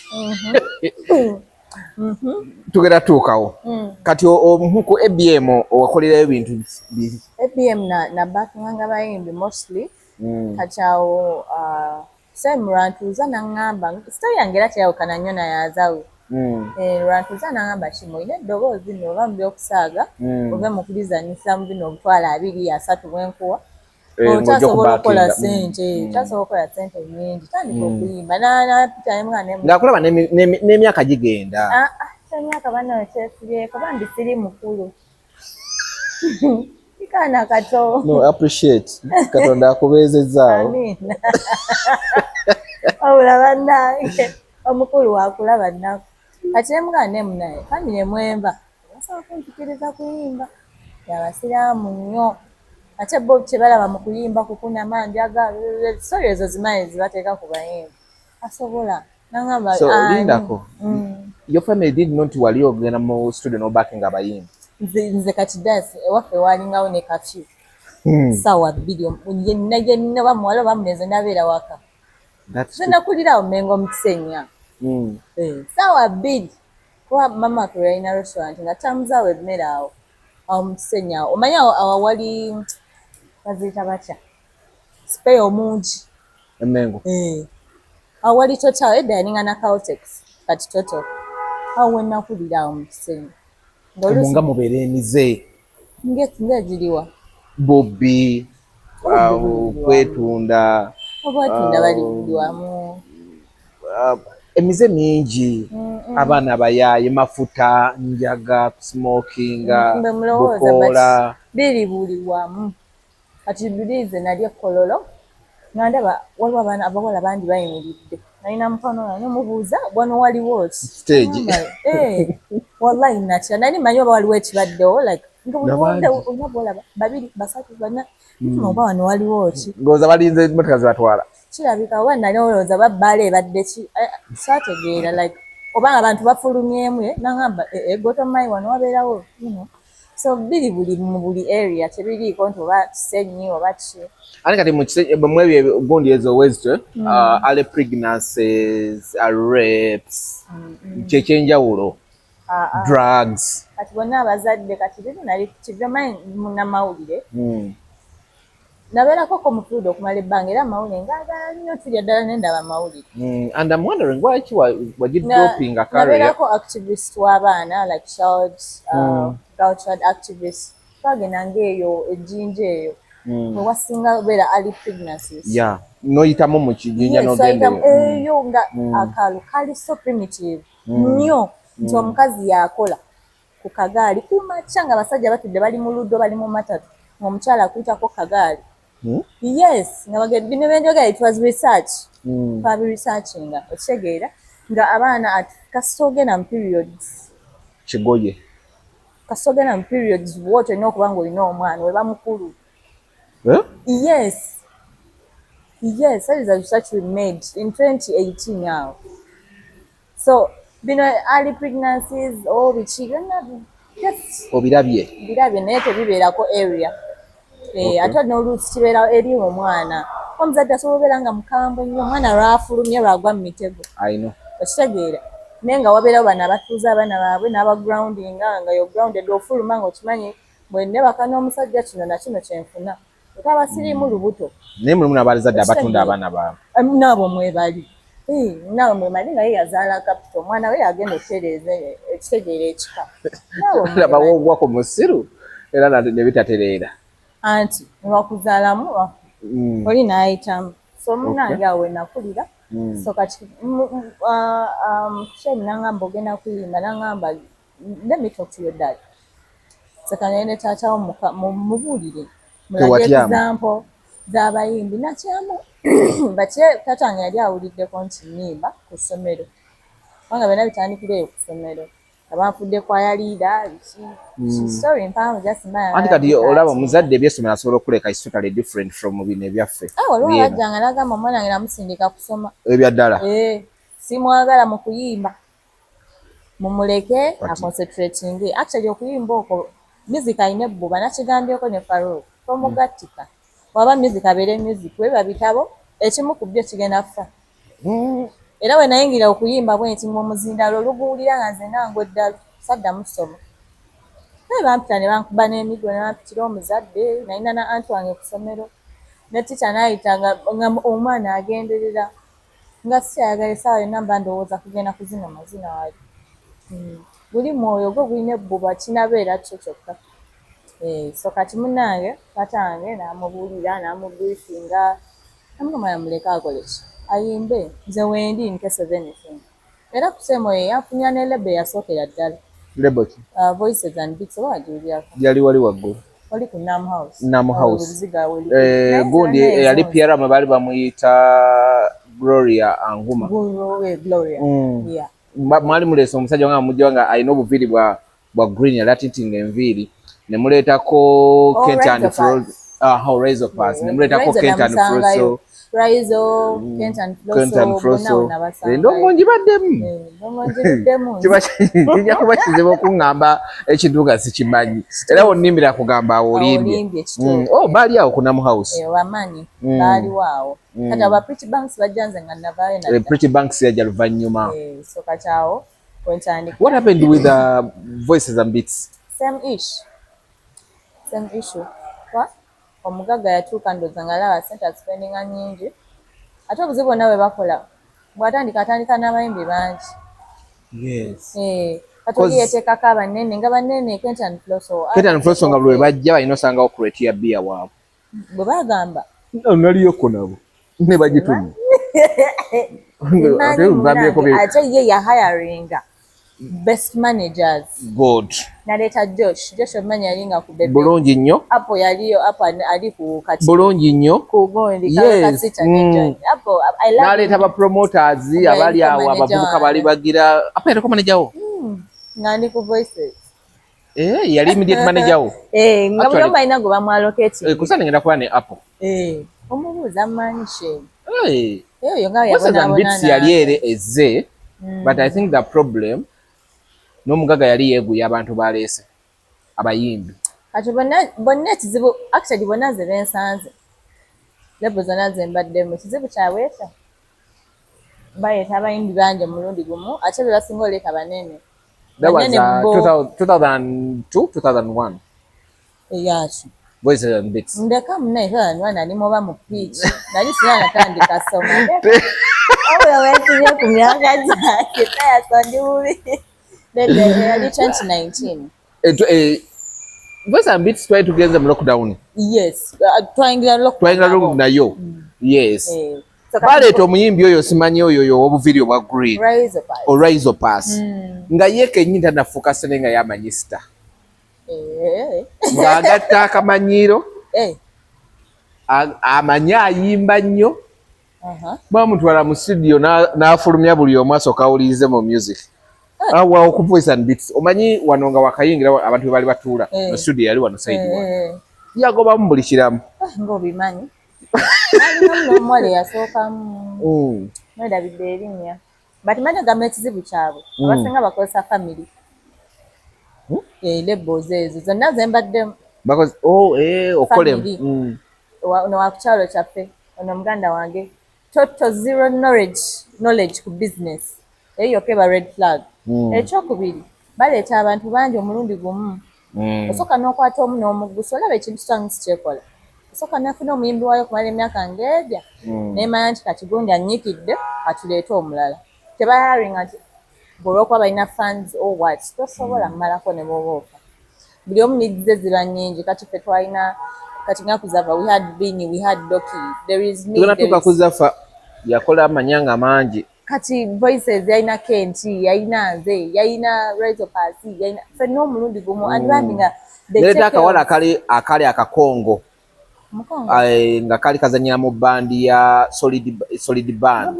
tugenda tuukawo kati omuku ABM owakolerayo ebintu biri ABM na bakinganga bayimbi mostly kati awo same Lwantuuza n'aŋŋamba story yange era teyawukana nnyo nayazawe Lwantuuza n'aŋŋamba Sheem olina eddoboozi nno oba mu by'okusaaga ove mu kulizanyisa mu bino obutwalo 2-3 bwenkuwa okyasobola okukola ssente nnyingi tandika okuyimba ng'akulaba n'emyaka gigenda emyaka bana kyesibyeko bambi siri mukulu ikaana kato no appreciate Katonda akubeezezaawo amiina wabula bannange omukulu wakulaba nnaku kati emugana nemunaye kandi nemwemba basaba kumpikiriza kuyimba yabasiraamu nnyo ate bo kyebalaba mu kuyimba kukuna manjaga sorry ezo zimanyi zibateeka ku bayimbi asobola nangamba lindako your family did not wali ogenda mu studio no backing abayimbi nze kati dance ewaffe walingawo ne kafyu sawa 2 yenna bamuwala bamuneze nabeera waka nakulirawo mengo mu Kisenya sawa 2 kuba mama kwe yalina restaurant nga tamuzaawo emmere awo mu Kisenya omanyi awo wali baziyita batya spray omungi emengo awo wali total edda yalinga na Caltex kati total awo wenakulira awo mu Kisenya nga mubeera emize ng'egiriwa Bobby kwetunda obwetunda bali buli wamu emize mingi abaana bayaaye mafuta njaga smokinga bukola biri buli wamu kati bilize nali ekololo ngandaba waliwo abaana abawala bangi bayimiridde nalina mukwano nomubuuza wano waliwo stage wallahi natya nali manyi oba waliwo ekibaddewo like onabolaba 2 3 4 oba wano waliwo ki ngooza balinze motoka zibatwala kirabika oba nali olowooza babbaala ebadde ki saategeera like obanga abantu bafulumyemu nangamba gotomayi wano wabeerawo so biri buli mu buli area tebiriiko nti oba Kisenyi oba ki ate kati mwebyo gundi ezo wezito ale pregnancies rapes kyekyenjawulo drugs kati bonna abazadde kati bino nali kivemanyi munnamawulire nabeerako ko mutuude okumala ebbanga era amawulire ngaagala nnyo tulya ddala nendaba amawulire and I'm wondering why wagidroping a career nabeerako activist w'abaana like child cultural activist twagenda ngaeyo ejjinja eyo wewasinga beera early pregnancies noyitamu mu kijinja n'ogendayo eyo nga akalu kali so primitive nnyo nti omukazi yakola ku kagaali kumakya nga abasajja batudde bali mu luddo bali mu matatu ng'omukyala akuyitako kagaali yes nga bino byenjogera it was research twabiresearchinga okitegeera nga abaana kasogenda mu periods kigoye kasogenda mu periods wote olina okuba nga olina omwana we bamukulu yes that is a research we made in 2018 now so bino early pregnancies biki birabye naye tebibeerako area ate n'oluusi kibeera eri omwana omuzadde asobola obeera nga mukambwe nnyo omwana lwafulumye lwagwa mu mitego okitegeera naye nga wabeerawo bano abatuuza abaana baabwe n'abagroundinga nga yo grounded ofuluma nga okimanyi bwe nnebaka n'omusajja kino na kino kyenfuna otaba sirimu lubuto naye mulimu n'abazadde abatunda abaana baabwe nabo mwebali nabo mwebali nga ye yazaala kapita omwana we yagenda okutereeza ekitegeera ekika laba woogwa ku musiru era ne bitatereera anti lwakuzaalamu oli n'ayitamu so munange awo wenakulira so kati Sheem n'angamba ogenda kuyimba n'angamba let me talk to your dad sekanyene taatawo mubuulire mulage example z'abayimbi nakyamu batye taata wange yali awuliddeko nti nnimba ku ssomero kubanga byonna bitandikireyo ku ssomero abanfudde kwaya liida story mpanvu anti kati olaba omuzadde ebyessomero asobola okuleka is totally different from bino ebyaffe waliwo abajjanga n'agamba omwana wange namusindika kusoma ebyaddala simwagala mu kuyimba mumuleke aconcentrating actually okuyimba okwo music ayina ebbuba nakigambyeko ne Farouk tomugattika waba music abeere music weba bitabo ekimu ku byo kigenda kufa era we nayingira okuyimba bwe nti mu muzindalo oluguwulira nga nze nangwe eddala saddamu ssoma naye bampita ne bankuba n'emiggo ne bampitira omuzadde nalina na anti wange ku ssomero ne tica n'ayita nga omwana agenderera nga sikyayagala essaawa yonna mba ndowooza kugenda kuzina mazina wali buli mwoyo gwe gulina ebbuba kinabeera kyo kyokka so kati munnange taata wange n'amubuulira n'amuburifinga namugamba yamuleka akole ki ayimbe nze wendi nkese anything era kusemoyo yafunya ne lebo yasookera ddala lebo ki voices and beats oba wagiwulyako yali wali waggulu oli ku Nam House gundi yali PR mwe baali bamuyita Gloria Anguma Gloria mwali muleese omusajja nga mujja nga alina obuviiri bwa green yali atintinga enviiri ne muleetako Kent and Frozo Rise of Pass ne muleetako Kent and Frozo endongongi baddemu kijja kuba kizibu okuŋŋamba ekintu nga sikimanyi era wonnimbira kugamba awo olimbye baali awo ku Nam House wamanyi baaliwo awo kati aba Pretty Banks bajja nze nga navaayo nadda Pretty Banks yajja luvannyuma so kati awo wentandika what happened with the voices and beats same issue omugagga yatuuka ndooza nga alaba ssente azipendinga nnyingi ate obuzibu bonna bwe bakola atandika n'abayimbi bangi kati oli yeteekako abanene nga banene Kent and Frozo nga bwe bajja balina osangawo kureti ya bbiya waabwe bwe bagamba naliyoko nabo ne bagitumya ate ye yahayaringa best managers good naleeta Josh omanyi yalinga ku bebe bulungi nnyo apo yaliyo apo ali ku kati bulungi nnyo ku gondi kasita ne apo naleeta ba promoters abali awo abavubuka bali bagira apo yali ko manager wo ngandi ku voices yali immediate manager wo nga buli omu alina gwe bamwaloketi kusana ngenda kuba ne apo omubuuza amanyi Sheem eyo nga yabona yali ere ezze but I think the problem n'omugaga yali yeeguya abantu baleese abayimbi kati bonna ekizibu actually bonna ze bensanze lebo zonna ze mbaddemu kizibu kyabweta baleeta abayimbi bangi omulundi gumu ate be basinga oleeta banene that was 2002 2001 eyaki voices and beats ndeka munaye 2001 ali muba mu pitch nali sina natandika soma oyo wesibye ku myaka gyake tayasondi bubi yali 2019 voices and beats twali tugenze mu lockdown yes twayingira lockdown nayo yes baleeta omuyimbi oyo simanyi oyo obuviiri obwa green Rise of Pass nga ye kennyini tanafuuka sene nga yamanyi sita ng'agatta akamanyiiro amanyi ayimba nnyo bamutwala mu studio n'afulumya buli omu asooka awulirize mu music awo ku voice and beats omanyi wano nga wakayingira abantu bali batuula mu studio yali wano saidi wano yagobamu buli kiramu ng'obimanyi alina n'omuwala eyasookamu mwedabidde erinnya but manyi agamba ekizibu kyabwe abasinga bakozesa family labels ezo zonna zembaddemu okolemu nowakukyalo kyaffe ono muganda wange total zero knowledge ku business eyo yokka eba red flag ekyokubiri baleeta abantu bangi omulundi gumu osooka n'okwata omu n'omuggusa olaba ekintu kyange sikyekola soka nafuna omuyimbi waayo kumala emyaka ng'egya nemanya nti kati gundi annyikidde atuleete omulala tebayaringa nti olwokuba balina fans or what tosobola mmalako ne bwoba ofa buli omu nidize ziba nnyingi kati ffe twalina kati nga kuzafa we had Bini we had Doki there is me tuganatuuka kuzafa yakola amanyanga mangi kati voices yalina Kenti yalina nze yalina Rezo Pasi yalina ffenna omulundi gumu and Bambi nga naleeta akawala akali akakongo nga kali kazanyira mu bandi ya solid band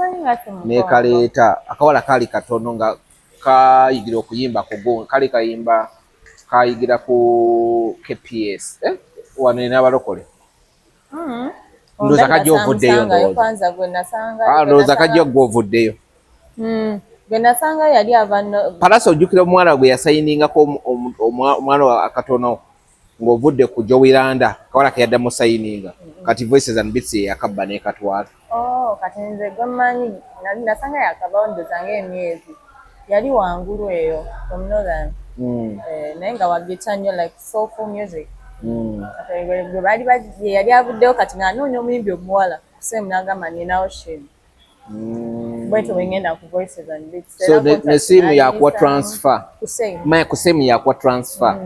nekaleeta akawala kali katono nga kayigira okuyimba kali kayigira ku KPS wano n'abalokole ndowooza kajja ovuddeyo ndowooza kajja gw'ovuddeyo gwe nasanga yali ava palasi ojjukira omuwala gwe yasayiningako omwana akatono ng'ovudde ku Jowiranda kawala ke yaddamu sayininga kati Voices and Beats yakabba n'ekatwala kati nze gwemanyi nasanga yakabawo ndowooza ng'emyezi yali wangulu eyo from Northern naye nga wagita nnyo like soulful music baali yali avuddeyo kati ng'anoonya omuyimbi omuwala Sheem n'agamba ninawo Sheem bwetyo bwengenda ku Voices and Beats so ne Sheem yakuwa transfer ku Sheem yakuwa transfer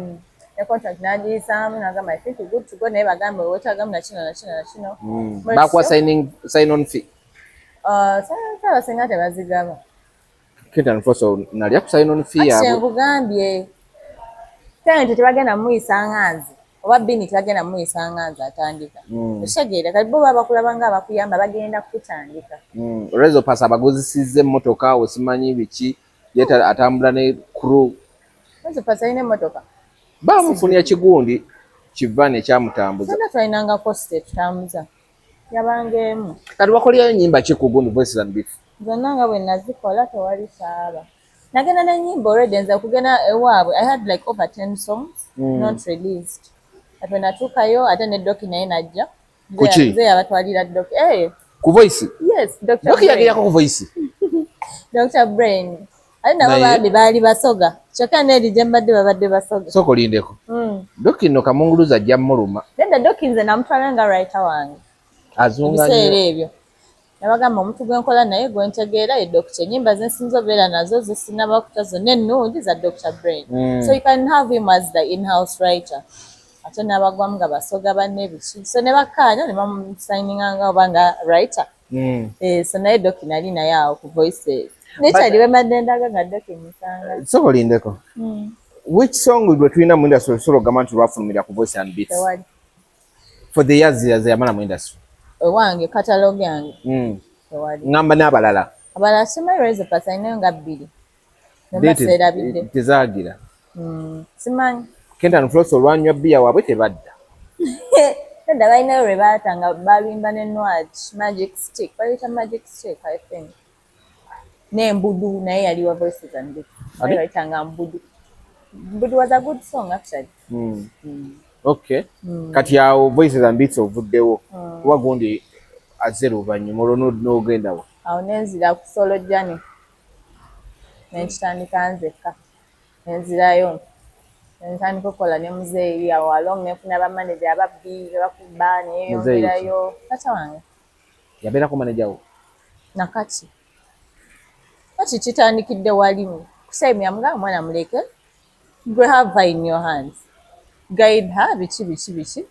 ne contract n'agiyisaamu n'agamba I think good to go naye bagambe wetagamu nakino bakuwa sign on fee abasinga tebazigaba nalya ku sign on fee yaabwe nkugambye nti tebagenda mumuyisa nzi oba Bini tebagenda mumuyisa nzi atandika ekitegeera kati bo babakulaba nga abakuyamba bagenda kutandika Rezo Pasi abaguzisizza emmotoka osimanyi biki yeta atambula ne crew Rezo Pasi alina emmotoka bamufunira kigundi kiva nekyamutambuza twalinanga koste tutambuza yabangaemu kati wakolyayo nyimba ki ku gundi Voices and Beats zonna nga bwe nazikola tewali saaba nagenda n'ennyimba already nze okugenda ewaabwe I had like over 10 songs not released ate bwe natuukayo ate ne Doki naye najja nze yabatwalira Doki ku Voice yes Doki yagerako ku Voice Dr. Brain ate nabo Bambi baali basoga kyokka neeri gye mbadde babadde basoga sooka olindeko Doki nno kamunguluza ajja muluma nedda Doki nze namutwala nga writer wange azunga ebiseera ebyo nabagamba omuntu gwenkola naye gwentegeera ye Dr. Ennyimba zensinza obeera nazo zesinaba kuta zonna ennungi za Dr. Brain so you can have him as the in-house writer ate nabagwamu nga basoga banne biki so ne bakkaanya ne bamusayininganga oba nga writer so naye Doki nali naye awo ku Voices nekyali bembadde ndaga nga Doki musanga sooka olindeko which song lwe tulina mu industry osobola ogamba nti lwafulumira ku Voices and Beats for the years yamala mu industry ewange catalogue yange ngamba n'abalala abalala simanyi Rezo Pasi alinayo nga 2 nemaseerabidde tezaagira simanyi Kentan Floss olwanywa bbiya waabwe tebadda nedda balinayo lwe baata nga balwimba ne Nwaj Magic Stick baliyita Magic Stick I think n'embudu naye yaliwa Voices and Beats naye bayitanga mbudu was a good song actually okay kati awo Voices and Beats ovuddewo kuba gundi azze luvannyuma olwo n'ogendawo awo nenzira ku solo jani nenkitandika nzekka nenzirayo nentandika okukola ne muzeeyi awo along nefuna bamaneja ababbi bebakuba neyeyongerayo tata wange yabeerako manejawo nakati kati kitandikidde walimu kusemi yamugamba mwana muleke gwe have her in your hands guide her biki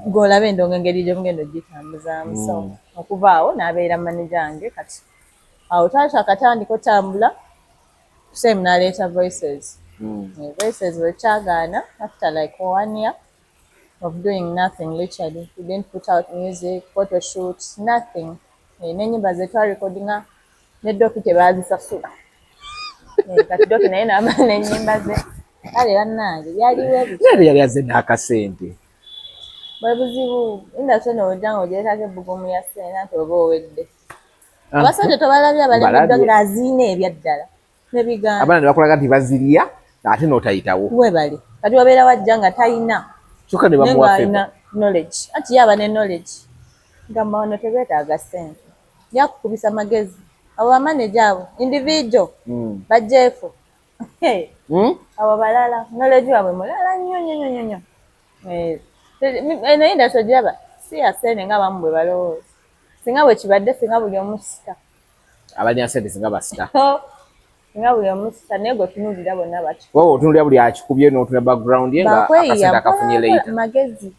ng'olaba endongo engeri gye mugenda ogitambuzaamu so okuva awo n'abeera maneja wange kati awo taata akatandika otambula Sheem n'aleeta Voices Voices wekyagaana after like 1 year of doing nothing literally we didn't put out music photo shoots nothing n'ennyimba ze twarekodinga ne Doki tebaazisasula kati Doki naye n'amala n'ennyimba ze kale bannange byaliwo ebyo yali azze n'akasente bwe buzibu industry n'ojja ng'ogyetako ebbugumu ya ssente nti oba owedde abasajja tobalabye abalembedde nga aziina ebyaddala nebigamba abaana ne bakulaga nti bazirya ate n'otayitawo we bali kati wabeera wajja nga talina kyokka ne bamuwa alina knowledge anti yaba ne knowledge gamba wano tebeetaaga ssente yakukubisa magezi abo bamaneja abo individual bajjeefu abo balala knowledge wabwe mulala nnyo eno industry gyaba si ya ssente nga abamu bwe balowooza. Singa bwe kibadde singa buli omu sita. Abalina ssente singa basita. Singa buli omu sita naye gwe tunuulira bonna baki. Wowe otunuulira buli akikubye n'otunula background ye nga akasente akafunye later. Magezi.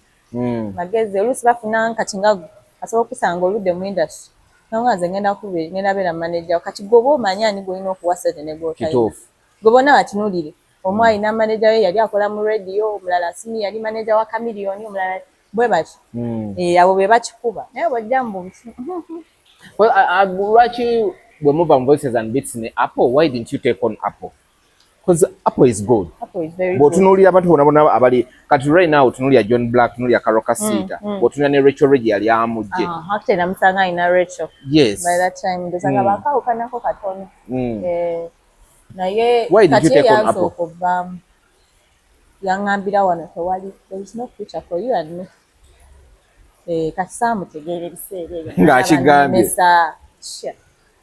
Magezi oluusi bafuna kati nga asobola okusanga oludde mu industry. Nanga nze ngenda beera manager kati gwe oba omanyi ani gw'olina okuwa ssente ne gw'otayina. Kituufu. Gwe bonna batunuulire. Omu alina manager we yali akola mu radio, omulala sini yali manager wa Chameleon, omulala bwe bati. Abo be bakikuba. Naye bw'ojja mu buntu. Lwaki bwe muva mu Voices and Beats ne Apple, why didn't you take on Apple? Because Apple is good. Apple is very good. Bw'otunuulira abantu bonna abali kati right now otunuulira John Black, tunuulira Carol Kasita, bw'otunuulira ne Rachel Reggie yali amujje. Actually namusanga alina Rachel. Yes. By that time ndosanga baakawukanako katono. Naye why did you take on Apple? Yaŋŋambira wano tewali, there is no future for you and me. Kati saamutegeera ebiseera ebyo. Ng'akigambye.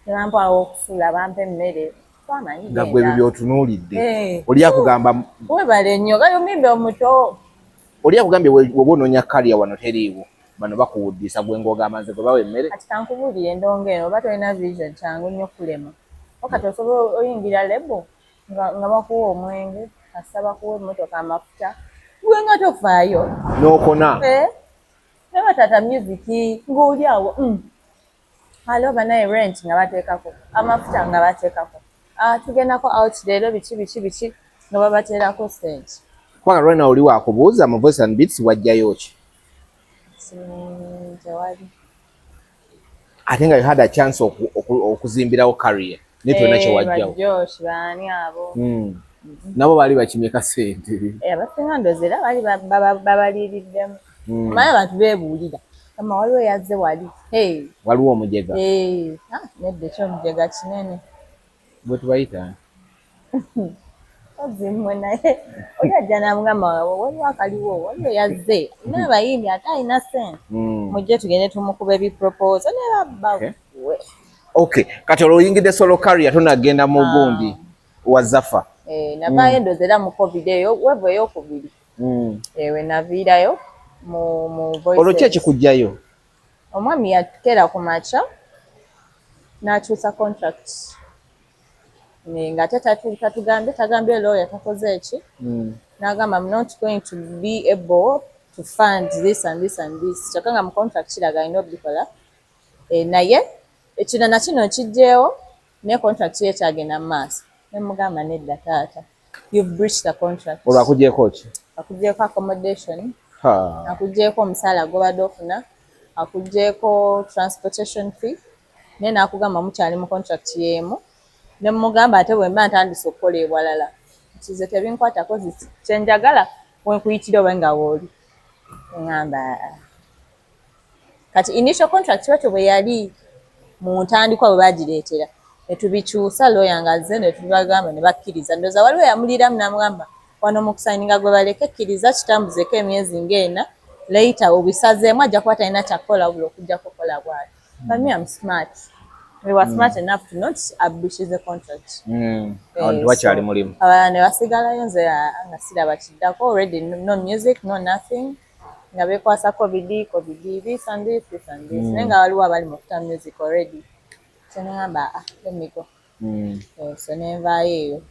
Nebampawo okusuula bampa emmere. Nga gwe ebyo by'otunuulidde. Oli akugamba. Webale nnyo gayumimbe omuto. Oli akugambye woba onoonya kaliya wano teriiwo. Bano bakuwuddisa gwe ng'ogamba nze gwe bawa emmere. Kati kankubuulire endongo eno oba tolina vision kyangu nnyo kulema. Kati osobola oyingira lebo nga bakuwa omwenge, kasa bakuwa emmotoka amafuta. Gwe nga tofaayo. N'okona. Ne batata music ng'oli awo. Alo banaye rent nga bateekako, amafuta nga bateekako. Tugendako out leero biki nga babateerako ssente. Kubanga lwena oli waakubuuza mu Voices and Beats wajjayo ki? Tewali. Ate nga you had a chance okuzimbirawo career. Netwena kye wajjawo. Josh baani abo. Nabo baali bakimyeka ssente. Abasinga ndozera baali babaliiriddemu. Manya abantu beebuulira. Kama waliwo yazze wali. Waliwo omujega. Nedda ekyomujega kinene. Bwe tubayita? Ozimmwe naye. Oli ajja n'amugamba waliwo akaliwo, waliwo yazze. N'abayimbi ate alina ssente. Mujje tugende tumukuba ebiproposal ne babba. Okay, kati olwoyingidde solo career tonagenda mu gundi wa Zafa. Navaayo ndozera mu COVID eyo, wevu ey'okubiri. Ewe naviirayo mu Voices. Olwo ki ekikujjayo? Omwami yatukera ku makya n'akyusa contract. Nga tatugambye lawyer takoze eki. N'agamba I'm not going to be able to fund this and this and this. Kyokka nga mu contract kiraga alina obikola. Naye ekirala kino kijjeewo ne contract ye kyagenda mu maaso. Ne mugamba nedda taata. You've breached the contract. Olwo akugyeko ki? Akugyeko accommodation. Akugyeko omusaala gw'obadde ofuna. Akugyeko transportation fee. Naye n'akugamba mukyali mu contract y'emu. Ne mugamba ate bwe mba ntandise okukola ewalala. Kize tebinkwatako kyenjagala wenkuyitira oba nga wooli. Ngamba. Kati initial contract yote bwe yali mu ntandikwa bwe bagireetera. Ne tubikyusa lawyer nga azze ne tubagamba ne bakkiriza. Ndowooza waliwo yamuliramu n'amugamba wano mu kusayininga gwe baleke kkiriza kitambuzeko emyezi ng'ena. Later obisazeemu ajja kuba talina kyakukola wabula okujja kukola bw'ati. But me I'm smart. We were smart enough to not breach the contract. Wakyali mulimu. Abalala ne basigalayo nze nga siraba kiddako. Already no music, no nothing. Nga beekwasa COVID, this and this. Naye nga waliwo abali mu kuta music already. So nengamba let me go. So nenvaayo eyo.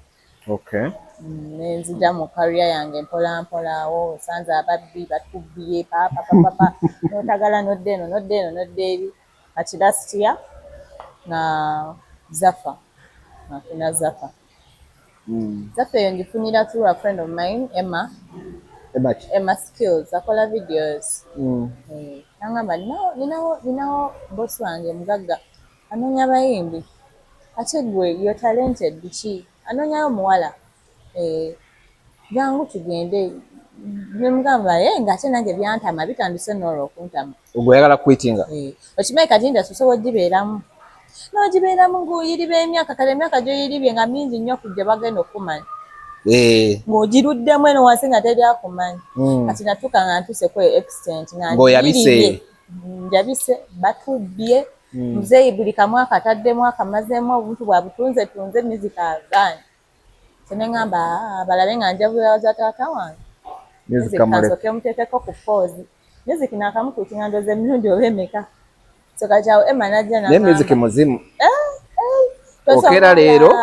Okay. Nenzija mu career yange mpola osanze ababbi batukubye n'otagala nodde eno eri kati last year na Zafa nafuna Zafa. Zafa eyo ngifunira through a friend of mine, Emma Skills, akola videos. Nangamba ninawo boss wange mugagga anoonya abayimbi ate gwe you're talented biki anoonyayo muwala jangu tugende. Nemugamba ng'ate nange byantama bitandise n'olwo okuntama. Ogwe oyagala kwitinga? Okimanyi kati nda sosoba ogibeeramu n'ogibeeramu ng'oyiriba emyaka kale emyaka gy'oyiribye nga mingi nnyo kujja bagenda okumanya. Ng'ogiruddemu eno wansi nga teri akumanyi. Kati natuuka nga ntuse ku extent nga njabise batubbye. Muzeeyi buli kamu akataddemu akamazeemu obuntu bwabutunze music agaani. So nengamba balabe nga njabula za taata wange. Music kansoke muteekeko ku pause. music nakamukutinga ndoze emirundi oba emeka so kati awo Emma Najja ne music muzimu okera leero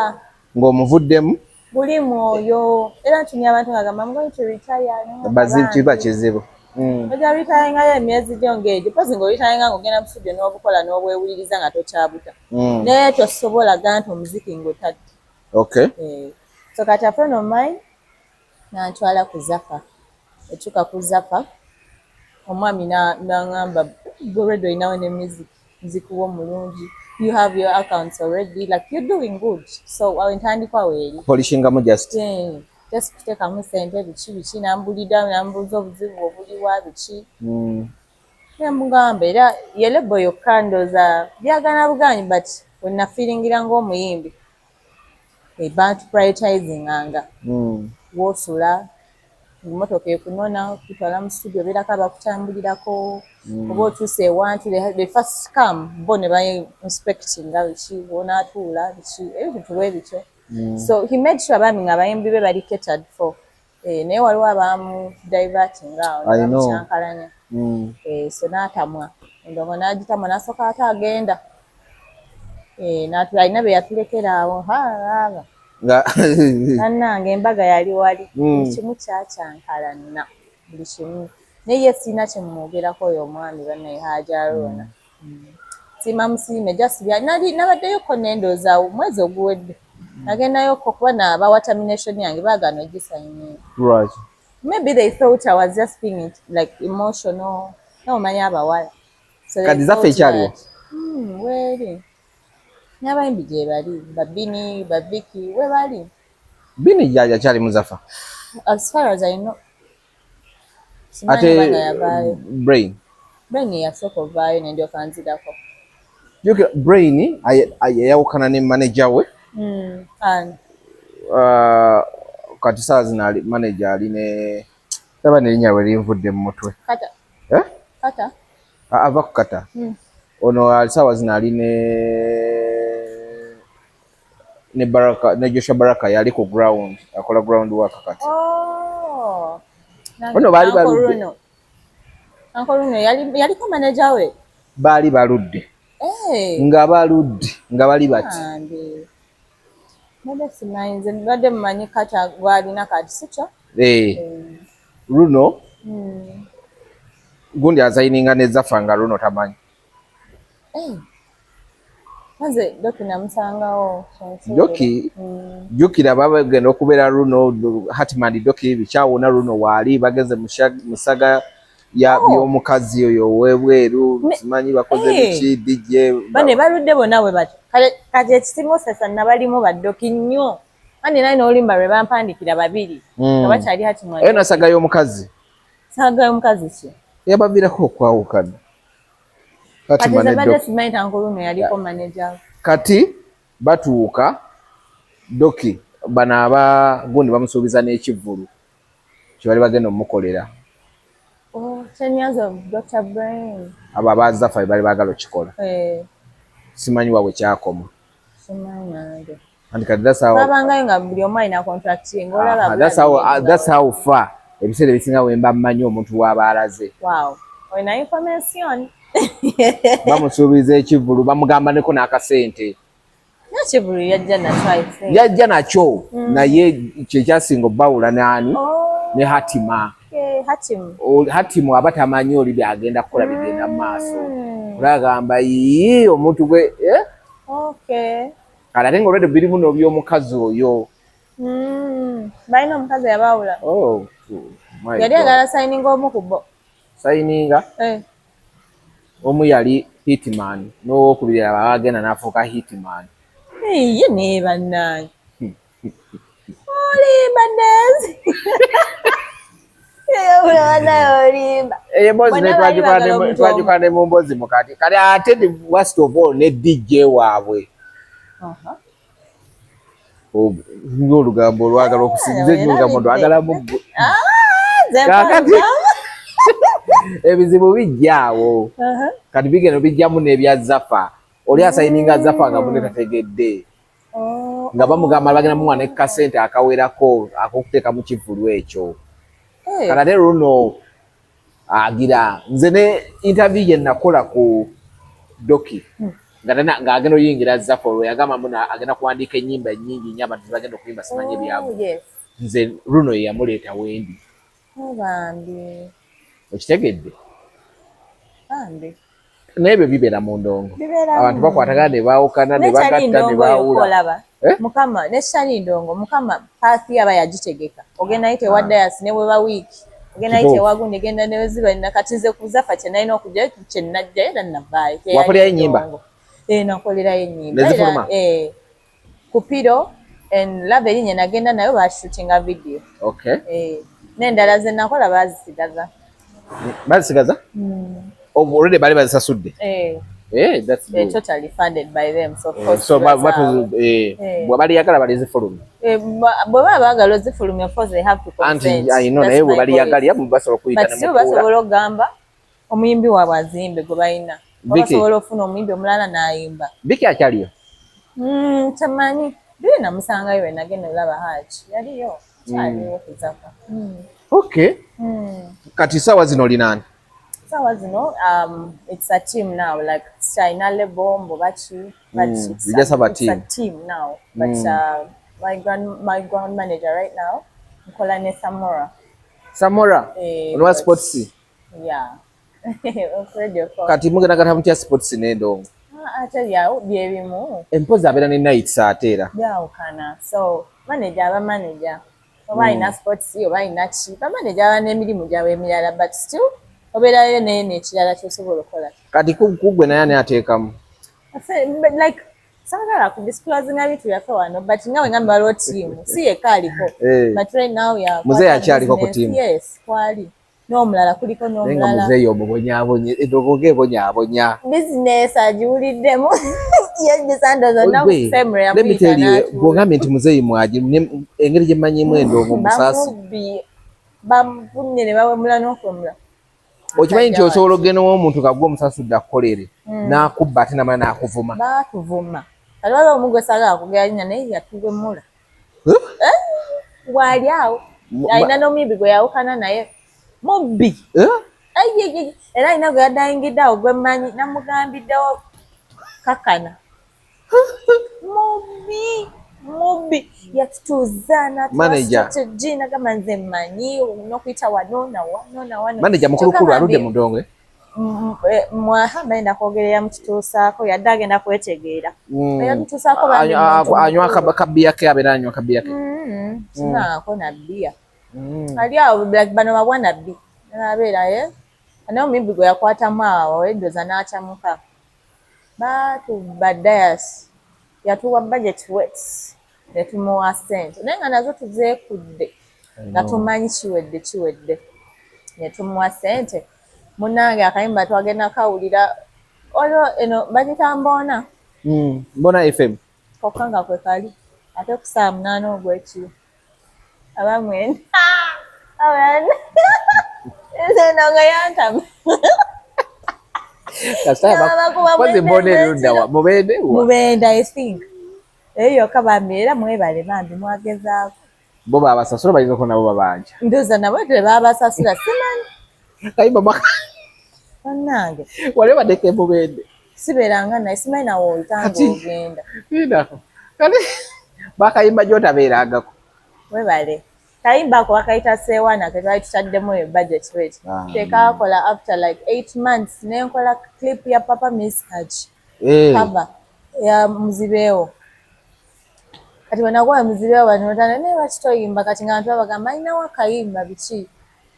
ng'omuvuddemu buli mwoyo era ntumya abantu nga gamba I'm going to retire bazikiba kizibu ojja retiringayo emyezi gyo ng'egyo pozi ng'oritiringa ng'ogenda mu studio n'obukola n'obwewuliriza nga tokyabuta naye tosobola gaa nti omuziki ng'otadde so kati a friend of mine n'antwala ku Zafa etuuka ku Zafa omwami n'angamba already olinawo ne music wo mulungi you have your accounts already like you're doing good so awo ntandikwa weeri polishingamu just kuteekamu sente biki n'ambulira n'ambuuza obuzibu obuliwa biki nemugamba era ye lebo yokka ndooza byagana buganyi but wenafiiringira ng'omuyimbi bantu prioritizinganga woosula emmotoka ekunona kutwala mu studio beerako abakutambulirako oba otuuse ewantu the first come bo ne bainspectinga biki bonaatuula biki ebintu bwe bityo so he made sure abaami nga abayimbi be bali catered for naye waliwo abaamu divertinga awo nebamukyankalanya so n'atamwa endongo n'agitamwa n'asooka ate agenda alina be yatulekera awo aba nannange embaga yali wali buli kimu kyakyankalana buli kimu naye ye siina kyemumwogerako oyo omwami bannaye Hajaroona siima musiime jasibya nabaddeyoko nendooza omwezi oguwedde nagendayoko kuba nabawa termination yange baagana ogisayinira maybe they thought I was just being like emotional nomanya abawala kati Zafa ekyaliwo weeri n'abayimbi gye bali babini babiki we bali bini jaja kyali mu Zafa as far as I know ate brain yasooka ovaayo nendyoka nzirako brain yayawukana ne manager we kati saa zino manager ali ne taba nerinnya lwe linvudde mu mutwe kata ava ku kata ono saawa zino ali ne Baraka ne Joshua Baraka yali ku ground akola ground work kati ono baali baludde Runo yaliko manager we baali baludde nga bali bati nabwe simanyize mbadde mumanyi kata gwalina kati sikyo Runo gundi azayininga ne Zafa nga Runo tamanyi maze Doki namusangawo Doki jukira babagenda okubeera Runo Hatman Doki bikyawona Runo waali bageze musaga y'omukazi oyo webweru simanyi bakoze biki DJ bane baludde bonna bwe bati kati ekisinga osesa nabalimu baddoki nnyo andi naye n'olimba lwe bampandikira babiri nga bakyali Hatman eyo nasaga y'omukazi ki yabaviirako okwawukana kati batuuka Doki bano gundi bamusuubiza n'ekivvulu kyebali bagenda omukolera abo abazafa bali baagala okikola simanyi waabwe kyakoma that's how far ebiseera ebisinga wemba mmanyi omuntu w'abaalaze bamusuubiza ekivvulu bamugamba neko n'akasente yajja nakyo naye kyekyasinga obbawula naani ne Hatimu aba tamanyi oli byagenda kukola bigenda mu maaso olagamba yii omuntu gwe kale ate nga olwedde birimu n'oby'omukazi oyo balina omukazi yabaawula yali agala sayininga omu ku bo sayininga omu yali hitman n'owokubiri aba bagenda n'afuuka hitman ye naye bannange olimba nezi olimba twajuka ne mu mbozi mukati kale ate the worst of all ne DJ waabwe n'olugambo olwagala okusinza ennyo olugambo lwagala muggo kakati ebizibu bijjaawo kati bigenda bijjamu n'ebya Zafa oli asayininga Zafa nga munne tategedde nga bamugamba bagenda muwa ne kasente akawerako ak'okuteeka mu kivvulu ekyo kati ate Runo agira nze ne interview ye nakola ku doki ng'agenda oyingira Zaffa olwo yagamba mbona agenda kuwandiika ennyimba ennyingi nnyo abantu bagenda okuyimba simanye byabwe nze luno ye yamuleeta wendi Bambi okitegedde Bambi n'ebyo bibeera mu ndongo abantu bakwatagana ne baawukana ne bagatta ne baawula mukama nekyali ndongo mukama paathi aba yagitegeka ogenda yite wa dayasi ne bwe ba wiiki ogenda yite wagundi egenda ne weziba nakati nze ku Zaffa kye nalina okujja kye najja era navaayo wakolerayo ennyimba nakolerayo ennyimba ku Piro and love erinnya nagenda nayo bashootinga video n'endala ze nakola baazisigaza already bali bazisasudde that's good. Totally funded by them so of course bwe baliyagala balizifulumya bwe baba baagala ozifulumya of course they have to consent naye bwe baliyagalira basobola okuyita ne mukuula basobola okugamba omuyimbi waabwe azimbe gwe balina basobola okufuna omuyimbi omulala n'ayimba Biki akyaliyo tamanyi biri namusangayo we nagenda olaba haji yaliyo kyaliwo ku Zaffa kati saawa zino oli nani saawa zino it's a team now like China Lebo Mbobachi but it's a team now but my ground manager right now Nkola ne Samora onwa sports kati mugenda kata mutya sports n'endongo ate yawo byebimu empozi abeera ne nights ate era byawukana so manager aba manager oba alina sports oba alina ki bamanager aba n'emirimu gyabwe emirala but still obeerayo naye n'ekirala kyosobola okukola kati kugwe naye ani ateekamu like saagala kudisclosinga bintu byaffe wano but nga wengamba waliwo tiimu si yekka aliko but right now muzeeyi akyaliko ku tiimu kwali n'omulala kuliko n'omulala muzeeyi omubonyaabonye eddogo geebonyaabonya bizinesi agiwuliddemu yegisandozo nakufemure bw'ogambye nti muzeeyi mwagi engeri gye mmanyimu endongo musaasi bavunye ne bawemula n'okwemula okimanyi nti osobola okugenda omuntu kagwa omusasudde akukolere n'akubba ate namala n'akuvuma baatuvuma kati waliwo omu gwe saagala kugeranya naye yatuvumula bw'ali awo alina n'omuyimbi gwe yawukana naye mubbi era alina gwe yadayingidde awo gwe mmanyi namugambiddewo kakana mubbi yatutuuza natstrategy nagamba nze mmanyi n'okuyita wano nawano manager mukulukulu aludde mu ndongo mwahamba yenda kwogerera mukituusaako yadde agenda kwetegeera yamutuusaako anywa kabiya ke abeera anywa kabiya ke kinaako nabbiya ali awo bano babwa nabbi nabeerayo anaye omuyimbi gwe yakwatamu awo eddoza n'akyamuka batubadayasi yatuwa budget wets netumuwa ssente naye nga nazo tuzeekudde nga tumanyi kiwedde netumuwa ssente munnange akayimba twagenda kawulira olwo eno bagita Mboona Mboona FM kokka nga kwe kali ate ku 8 ogw'ekiro abamwenda abana eno nga yantama Mubende I think eyo yokka Bambi era mwebale Bambi mwagezaako bo babasasula bayinzako nabo babanja ndoza nabo tebabasasula simanyi kayimba bannange waliwo badeke Mubende sibeeranga naye simanyi nawe olutanga ogenda kale bakayimba gyotabeerangako webale kayimba ako bakayita sewana ketwali tutaddemu ebudget rate tekakola after like 8 months nenkola clip ya Papa Miss Haji cover ya muzibeewo kati wenakuwa muzibeewo banotana naye bakitoyimba kati nga bantu babagamba alinawo akayimba biki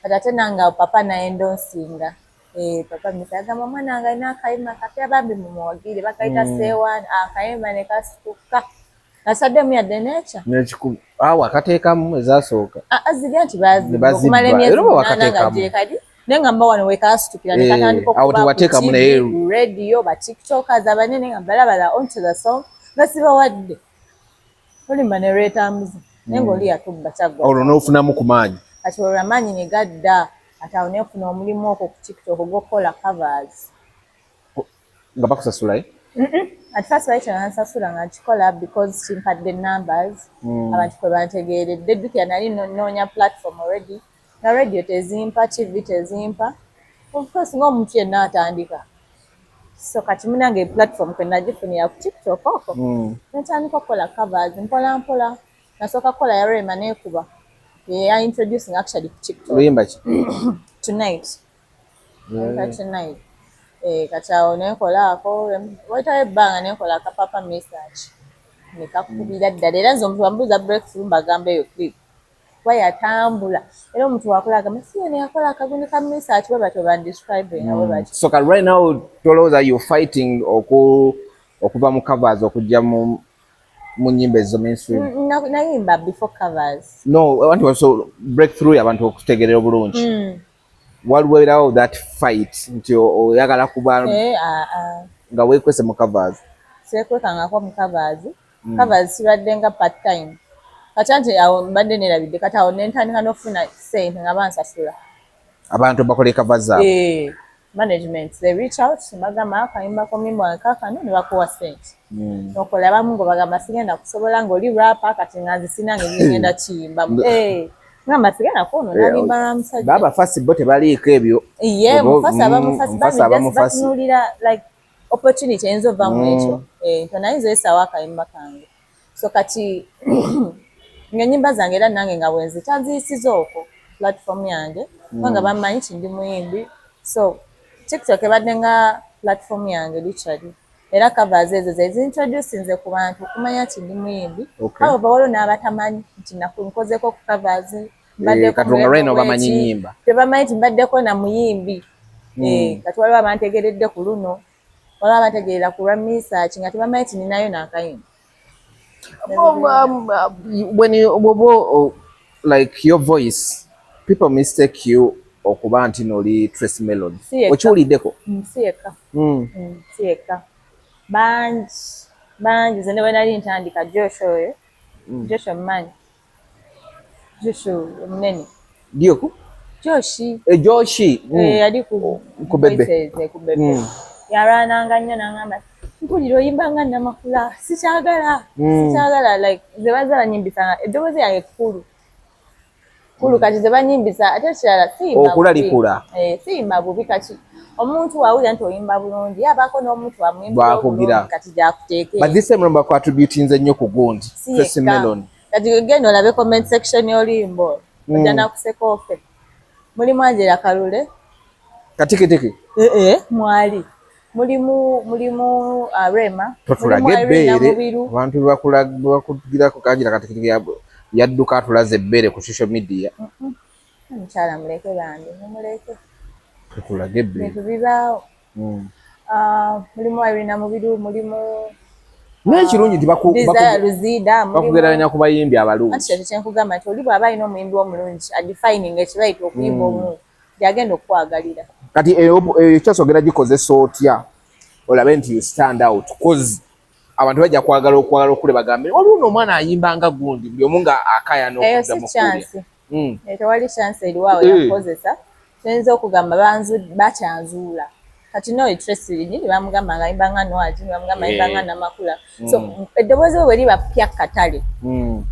kati ate nanga papa naye ndonsinga Papa Miss agamba mwana wange alina akayimba kapya Bambi mumuwagire bakayita sewana akayimba ne kasituka nasaddemu yadde n'ekikumi awo akateekamu ezasooka zirya nti bazikumala emyezi 8 nga gyekadi naye nga mba wano wekasitukira nekatandika okubateekamu naye radio batiktokers abanene nga balabala onto the song nga sibawadde olimba ne lwetambuza naye ngaoli yatubba kyaggwa olwo n'ofunamu ku maanyi kati olwo amaanyi ne gadda ate awo neefuna omulimu okwo ku tiktok ogw'okukola covers nga bakusasulayo at first lwaki nansasula nga nkikola because kimpadde numbers abantu kwe bantegeeredde ddukira nali noonya platform already na radio tezimpa tv tezimpa of course ng'omuntu yenna atandika. So kati munange platform kwe nagifunira ku TikTok oko. Natandika okukola covers mpola mpola. Nasooka kukola ya Rema neekuba. Yeah, introducing actually ku TikTok. Luyimba ki? Tonight. Tonight. Kati awo nenkolaako wayitawo ebbanga nenkola akapapa message. Nekakubira ddala era nze omuntu wambuuza breakthrough mbagamba eyo clip. Kuba yatambula. Era omuntu wakola agamba siyo neyakola akagundi ka message bwe batyo bandescribe nawe baki. So right now tolowooza you fighting okuva mu covers okujja mu nnyimba ezo mainstream? Nayimba before covers. No, abantu also breakthrough abantu okutegerera obulungi. Waliwo that fight nti oyagala kuba nga weekwese mu covers. Seekwekangako mu covers. Covers sibadde nga part time. Kati anti awo mbadde nerabidde kati awo nentandika n'okufuna ssente nga bansasula. Abantu bakola covers zaabwe. Management they reach out bagamba akayimba ko mimba kakano ne bakuwa ssente. Nokola abamu ngo bagamba sigenda kusobola ng'oli rapper kati nganzi sinange ngenda kiyimba. Ngamba sigenda kuno nalimba na musajja. Baba fasi bote baliiko ebyo. Mufasa abamufasi batunulira like opportunity enzova mu ekyo. Tonayinza esawa akayimba kange. So kati ng'ennyimba zange era nange nga bwenzi tanziyisiza okwo platform yange kubanga bamanyi nti ndi muyimbi. So TikTok ebadde nga platform yange literally. Era covers ezo zezintroduce nze ku bantu okumanya nti ndi muyimbi. Abo bawolo n'abatamanyi nti nkozeko ku covers. Katonga right now bamanyi nnyimba. Tebamanyi nti mbaddeko na muyimbi. Kati waliwo abantegeredde ku luno. Waliwo abantegerera ku lwa research nga tebamanyi nti ninayo n'akayimba. When you like your voice, people mistake you okuba nti noli Trace Melody. Okiwuliddeko? Sieka. Bangi ze ne bwe nali ntandika Joshua oyo. Joshua mmanyi. Joshua omunene. Dioku? Joshi. Joshi. Yali ku bebe. Yarananga nnyo n'angamba mpulira oyimba nga Namakula. Sikyagala. Like ze bazala nyimbisanga eddoboozi yange kkulu. Kati ze banyimbisa ate kirala siyimba. Okulalikula. Siyimba bubi kati. Omuntu wawulira nti oyimba bulungi yabaako n'omuntu amuyimba bulungi kati gyakuteekera. But this time remember contributinze nnyo ku gundi Trace Melody. Kati genda olabe comment section y'oluyimba ojja nakuseka ofe. Mulimu Angela Kalule. Katikitiki. Mwali. Mulimu Rema. Totulage ebbeere abantu bakugirako kanjira katikitiki yadduka atulaze ebbeere ku social media. Mukyala muleke bandi mumuleke. Totulage ebbeere. Bintu bibaawo. Mulimu Irina Mubiru, mulimu n'ekirungi nti bakugereranya ku bayimbi abalungi. Anti kati kyenkugamba nti oli bw'aba alina omuyimbi omulungi adefining ekibayita okuyimba omulungi gyagenda okukwagalira. Kati ekyasogera gikozesa otya olabe nti you stand out cause abantu bajja kwagala okule bagambe waliwo n'omwana ayimba nga gundi buli omu nga akaya n'okudda mu kulya. Tewali chance eriwaawo yakozesa tuyinza okugamba bakyanzuula. Kati no Trace nyingi bamugamba nga ayimba nga Noah bamugamba ayimba nga Namakula. So eddoboozi bwe liba pya katale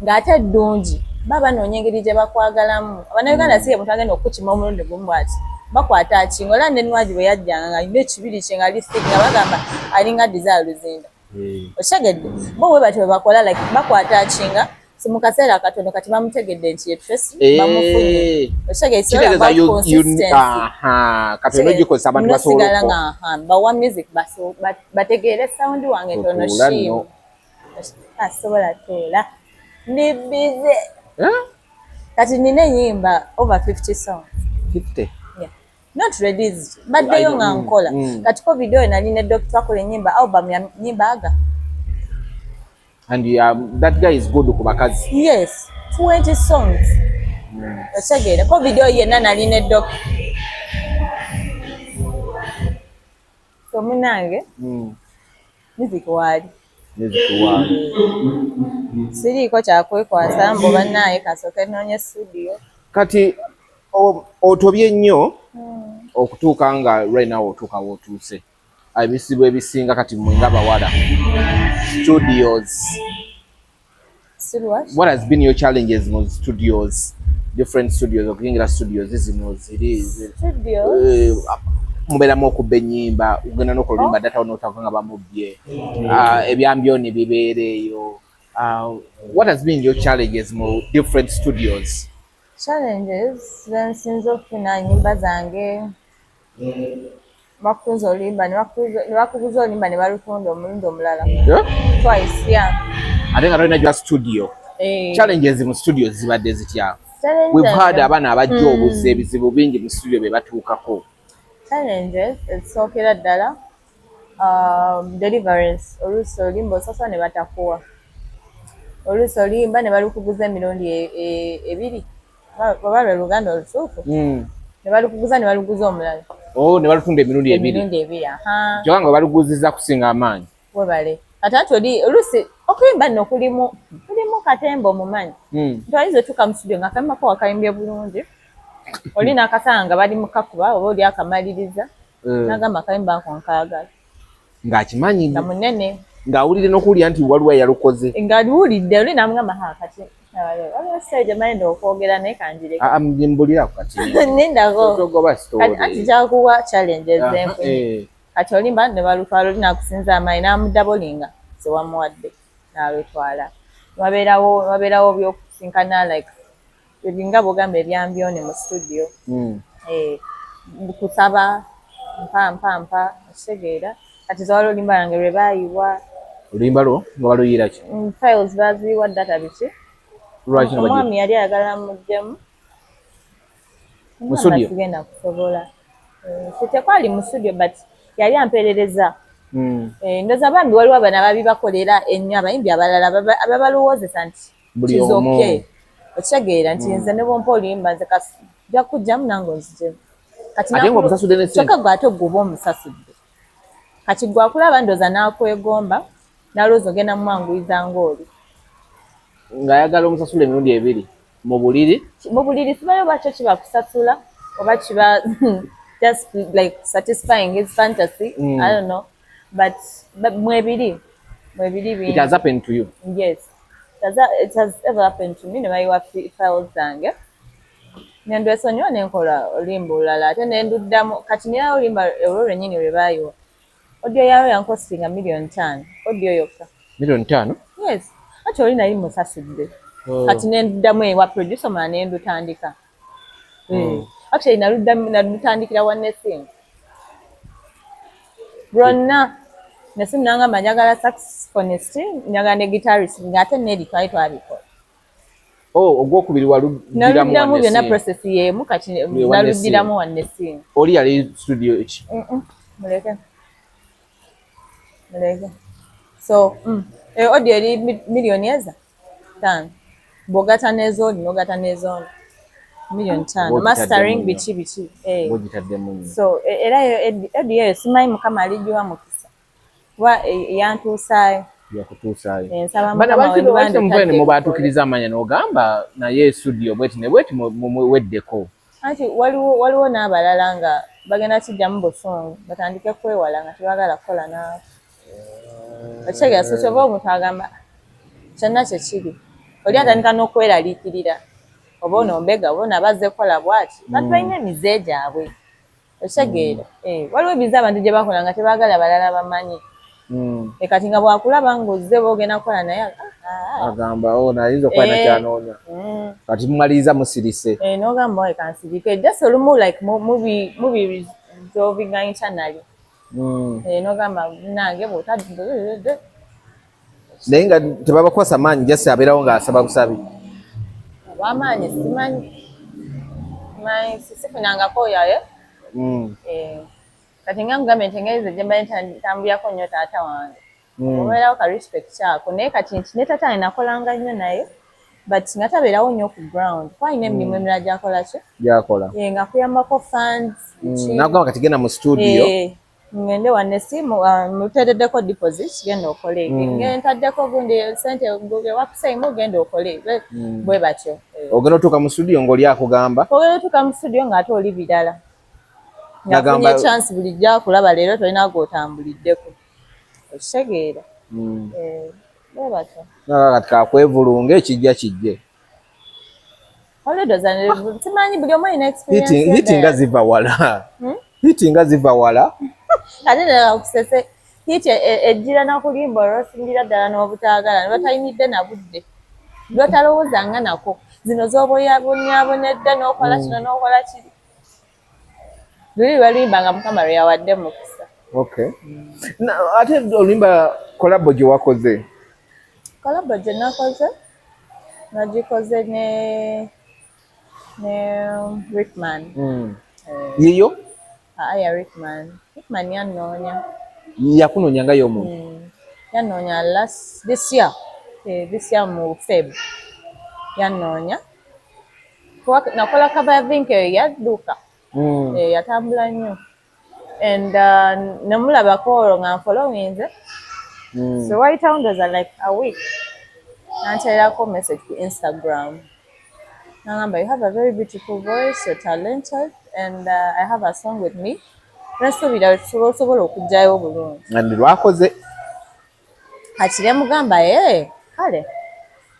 ng'ate ddungi baba noonya engeri gye bakwagalamu. Abannayuganda si ye muntu agenda okukima omulundi gumu bw'ati bakwata akinga olaba ne Nwaji bwe yajjanga nga alina ekibiri kye nga listig nga bagamba alinga Desire Luzinda. Okitegedde bo bwe batyo bwe bakola like bakwata akinga so mu kaseera katono kati bamutegedde nti ye Trace bamufunye. Okitegedde katono gikozesa abantu basobola nga bawa music bategeere sound wange ntono Sheem. Asobola toola ndi busy. Kati nina ennyimba over 50 songs. 50? Yeah. Not released. Baddeyo nga nkola. Kati ko video nali ne Dr. twakola ennyimba album ya nnyimba aga. And that guy is good ku bakazi. Yes. 20 songs. Okitegedde ko video yenna nali ne Dr. So munange music wali. Siriiko kyakwekwasa mbu bannaye kasooke noonye studio. Kati otobye nnyo okutuuka nga right now otuuka w'otuuse. Ebizibu ebisinga kati mmwe ng'abawala. Studios. Still what? What has been your challenges in studios? different studios okuyingira studios zino ziri studios mubeeramu okubba ennyimba ugenda n'okulimba data onotava nga bamubbye ebyambyo ne bibeera eyo. What has been your challenges mu different studios? Challenges zensinza okufuna ennyimba zange bakuza olimba ne bakubuza olimba ne balutunda omulundi omulala twice ate nga tolina gya studio. Challenges mu studio zibadde zitya? We've heard abaana abajja obuzza ebizibu bingi mu studio be batuukako. Challenges ezisookera ddala deliverance. Oluusi olimba osasa ne batakuwa, oluusi olimba ne balukuguza emirundi ebiri oba lwe luganda olutuufu ne balukuguza ne baluguza omulala ne balutunda emirundi ebiri kyokka nga baluguzizza kusinga amaanyi. Webale kati anti oli oluusi okuyimba nno kulimu katemba omumanyi nti oyinza otuuka mu studio nga akayimba wakayimbye bulungi oli n'akasanga nga bali mu kakuba oba oli akamaliriza n'agamba akayimba ako nkaagala ng'akimanyi nga munene ng'awulire n'okuwulira nti waliwo yalukoze ng'aliwulidde oli n'amugamba kati waliwo stage mayinza okwogera naye kanjireka mbulirako kati nindako anti kyakuwa challenges enfunye kati olimba ne balutwala oli n'akusinza amaanyi n'amudabolinga zewamuwadde n'alutwala. Wabeerawo byokusinkana like ebinga bwogamba ebyambyone mu studio kusaba mpa okitegeera kati zawala oluyimba lwange lwe baayiwa. Oluyimba lwo nga baluyira ki? Files baaziyiwa data biki omwami yali ayagala muddemu mu studio sigenda kusobola tekwali mu studio but yali amperereza ndoza Bambi waliwo abana babibakolera ennyo abayimbi abalala ababalowoozesa nti kizoke okitegeera nti nze ne bompa oluyimba nze ja kujjamu nange onzijemu kati kyokka gwe ate gwe oba omusasudde kati gwe akulaba ndoza n'akwegomba n'alowooza ogenda mumwanguyiza ng'oli ng'ayagala omusasula emirundi ebiri mu buliri sibayo bakyo kibakusasula oba kiba just like satisfying his fantasy I don't know but mwebiri it has happened to you? Yes, it has ever happened to me. Ne bayiwa files zange nendwesonyiwa nenkola oluyimba olulala ate nenduddamu kati nira oluyimba olwo lwennyini lwe baayiwa audio yayo yankosinga $5,000,000 audio yokka $5,000,000? Yes, ati oli nali musasudde kati nenduddamu ewa producer omala nendutandika actually nalutandikira wa Nessim Bronna Nessim nangamba njagala saxophonist njagala ne guitarist ng'ate neri twali twabikola ogwokubiri naluddamu byonna process y'emu kati naluddiramu wa Nessim. Oli yali studio eki? Muleke so audio eri $5,000,000 bw'ogatta n'ezooli n'ogatta n'ezooli $5,000,000 mastering biki so era audio eyo simanyi mukama aligiwa mukisa kuba yantuusaayo bana bakimuvene mubatuukiriza amanya n'ogamba naye studio bweti ne bweti muweddeko anti waliwo n'abalala nga bagenda kijjamu busungu batandike kwewala nga tebagala kukola naawe ekitegeera so kyova omuntu agamba kyonna kyekiri oli atandika n'okweraliikirira oba onombega oba onabazze kukola bwati bantu balina emize gyabwe ekitegeera waliwo ebize abantu gye bakola nga tebagala balala bamanyi kati nga bwakulaba ng'ozze boogenda kukola naye agamba nayinza okuba nakyanoonya kati mumaliriza musirise n'ogamba we kansirike just olumu like mubi zovinga internally n'ogamba nange bwotadde naye nga tebabakwasa maanyi jasi abeerawo ng'asaba busabi ab'amaanyi simanyi sifunangako yaye kati nga mugambe ntengereze gye mba ntambulirako nnyo taata wange obeerawo ka respect kyako naye kati nti ne taata nakolanga nnyo naye but nga tabeerawo nnyo ku ground kwalina emirimu emirala gyakola nga kuyambako funds nagamba kati genda mu studio ngende wa Nessim muteereddeko deposit genda okole ngentaddeko gundi sente wakusayimu genda okole bwe batyo ogenda otuuka mu studio ng'oli akugamba ogenda otuuka mu studio ng'ate oli birala ngafunye chance bulijjo akulaba leero tolina gw'otambuliddeko okitegeera bwe batyo kati kakwevulunga ekijja kijje Holidays simanyi buli omu alina experience hiti nga ziva wala hiti nga ziva wala ate nakusese hiti ejjira nakulimba olwosingira ddala n'obutaagala ne batayinidde na budde lwotalowoozanga nako zino z'obonyabonedde n'okola kino n'okola kiri luli lwalimba nga mukama lwe yawadde mukisa. Ate olimba kolabo gye wakoze? Kolabo gye nakoze nagikoze ne Rickman. Yiyo? Ya Rickman yannoonya. Yakunoonya nga y'omuntu? Yannoonya this year mu Feb yannoonya. Nakola kava ya Vinke yadduka. Yatambula nnyo. And namulabako olwo nga nfollowinze. So wayitawo ndooza like a week. Nanteerako message ku Instagram. Nangamba, you have a very beautiful voice, you're talented, and I have a song with me. Nasuubira tusobola okujjayo bulungi. And lwakoze? Kati ne mugamba kale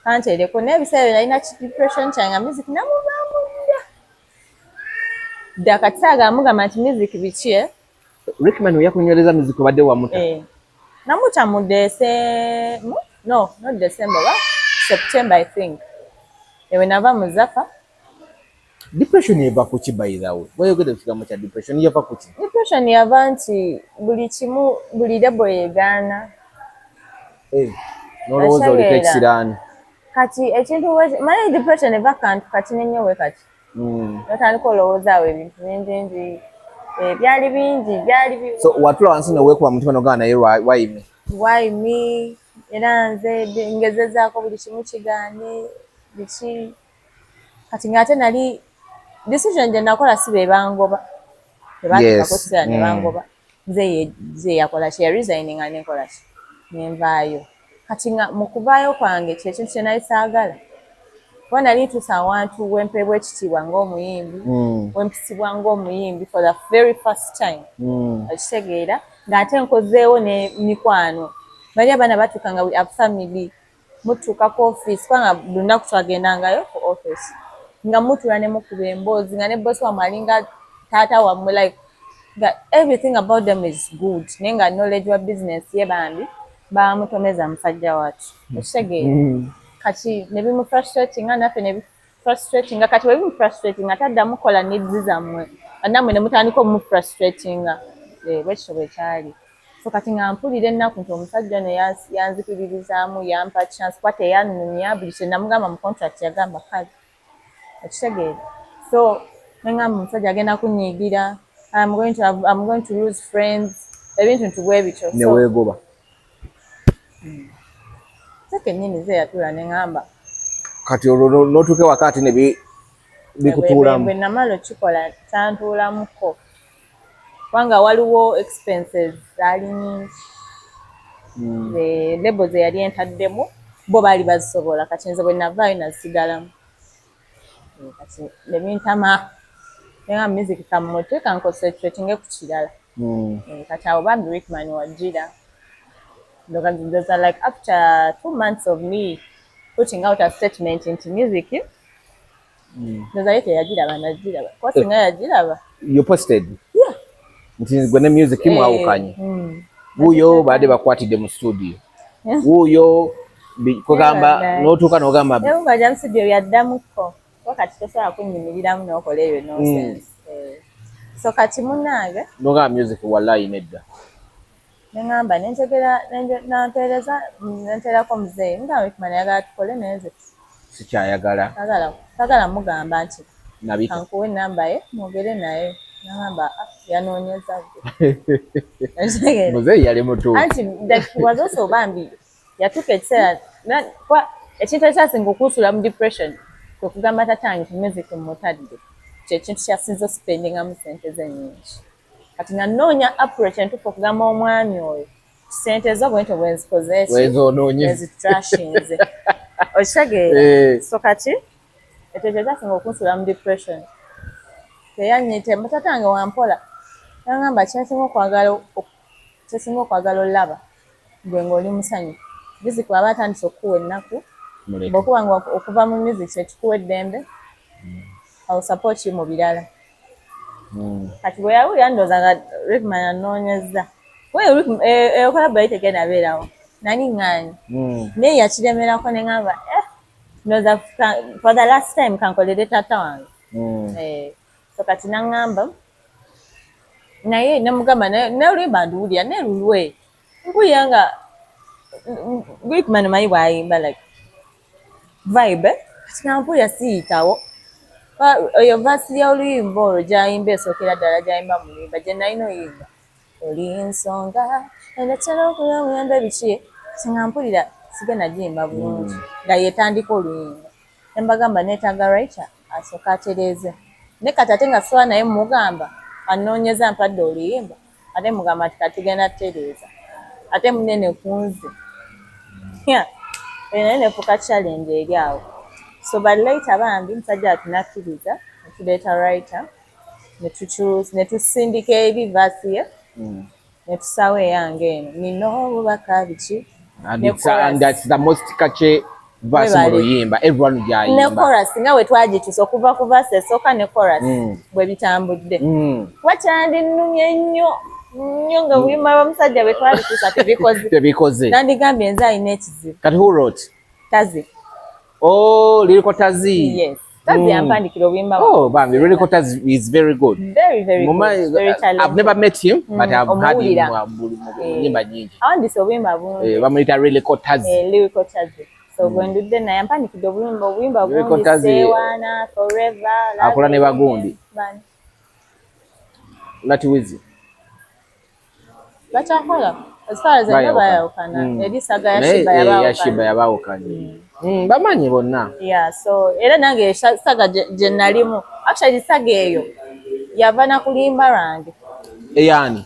kanteereko n'ebiseera nalina depression kyange music namuvaamu dda kati saagamugamba nti music biki Rickman we yakunywereza music obadde wamuta? Namuta mu not December, September I think. Ewe nava mu Zafa. Depression yeva kuki by the way? Wayogedde ekigambo kya depression yeva kuki? Depression yava nti buli lebo yeegaana. Nolowooza oliko ekisiraani. Kati ekintu manyi depression eva kantu kati nenyewe kati. Notandika olowoozaawo ebintu bingi byali bingi. So watula wansi neweekuba mutima nogamba naye why me? Era nze ngezezaako buli kimu kigaane biki kati ng'ate nali decision gye nakola si be bangoba tebatukakosera ne bangoba nze yakola ki yaresigninga nenkola ki nenvaayo kati nga mu kuvaayo kwange kyekintu kye nali saagala kuba nali ntuusa awantu wempeebwa ekitiibwa ng'omuyimbi wempisibwa ng'omuyimbi for the very first time okitegeera ng'ate nkozeewo ne mikwano bali abaana batuukanga we have family mutuuka ku office kubanga buli lunaku twagendangayo ku office nga mutuula ne mukuba emboozi nga ne bosi wammwe alinga taata wammwe like everything about them is good naye nga knowledge wa business ye Bambi bamutomeza musajja watu okitegeera kati ne bimufrustrating naffe ne bifrustrating kati we bimufrustrating ataddamu kola needs zammwe nammwe ne mutandika omufrustrating bwekityo bwe kyali. So kati nga mpulira ennaku nti omusajja ono yanzikiririzaamu yampa chance kuba teyannunya buli kye namugamba mu contract yagamba kale okitegeera. So nengamba omusajja agenda kunyiigira I'm going to lose friends ebintu ntubwe bityo neweegoba kennyini ze yatuula nengamba kati olwo n'otuuke wakati ne bikutuulamu bwe namala okikola tantuulamuko kubanga waliwo expenses zaali nyingi lebo ze yali entaddemu bo baali bazisobola kati nze bwe navaayo nazisigalamu kati ne bintama nenga music kammote kanconcentratinge ku kirala kati awo Bambi Rickman wajjira those are like after 2 months of me putting out a statement into music those are yagiraba najiraba kwa singa yagiraba you posted nti gwe ne music mwawukanye wuuyo baadde bakwatidde mu studio wuuyo kugamba n'otuuka n'ogamba nga mu studio yaddamuko wakati tosobola kunyimiriramu n'okola ebyo nonsense so kati munnange n'ogamba music wallahi nedda nengamba nenteerako muzeeyi mugamba Rickman ayagala tukole naye nze sikyayagala sagala mugamba nti nabika kankuwa ennamba ye mwogere naye nagamba yanoonyeza muzeeyi yali mutuufu anti was also Bambi yatuuka ekiseera ekintu ekyasinga okunsula mu depression kwe kugamba tatange nti music mutadde kyekintu kyasinza ospendingamu sente ze nnyingi kati nga nnoonya approach entuufu okugamba omwami oyo sente zo bwento bwenzikoze ezitrashinze okitegeera so kati ekyo kyekyasinga okunsula mu depression teyanyite mutatange wampola nagamba kyesinga okwagala olaba gwe ng'oli musanyu music waba atandise okuwa ennaku bw'okuba nga okuva mu music kyekikuwa eddembe I will support you mu birala. Kati bwe yawulira ndowooza nga Rickman anoonyezza. We okola bayite genda abeerawo. Nani ng'ani? Naye yakiremerako ne ngamba, ndowooza for the last time kankolere taata wange. So kati naŋŋamba, naye namugamba n'oluyimba nduwulira naye lulwe. Mpulira nga Rickman manyi bw'ayimba like vibe, kati nampulira siyitawo. Oyo vaasi y'oluyimba olwo gy'ayimba esookera ddala gy'ayimba mu luyimba gye nalina oyimba. Oli nsonga endeetera okuyamuyamba ebiki singa mpulira sigenda giyimba bulungi nga yeetandika oluyimba. Ne mbagamba neetaaga writer asooka atereeze. Ne kati ate nga soba naye mugamba anoonyeza mpadde oluyimba ate mugamba ati kati tugenda tutereeza. Ate munene ku nze. Naye nefuuka challenge eri awo. So but later Bambi musajja atunakkiriza ne tuleeta writer ne tusindika ebivaasi ye ne tusaawo eyange eno nina obubaka biki and that's the most catchy verse mu luyimba everyone gyayimba ne chorus nga we twagitusa okuva ku verse esooka ne chorus bwe bitambudde wakyandinumye nnyo nga buyimba bw'omusajja bwe twabitusa tebikoze nandigambye nze alina ekizibu. Kati who wrote? Tazi. Oh, Lyrical Tazi. Yes. Tazi yampandikira obuyimba. Oh, Bambi, Lyrical Tazi is very good. Very, very good. Very talented. I've never met him, but I've heard him nyimba nyingi. Awandise obuyimba bungi. Bamuyita Lyrical Tazi. Lyrical Tazi. So bwe ndudde naye yampandikira obuyimba bungi Sewana, Forever. Akola ne bagundi. Lati wizi. Bakyakola. As far as I know bayawukana. Eri saga ya Shiba yabawukana. Bamanyi bonna. Yeah, so era nange saga gye nalimu. Actually saga eyo yava na kulimba lwange. Eyani?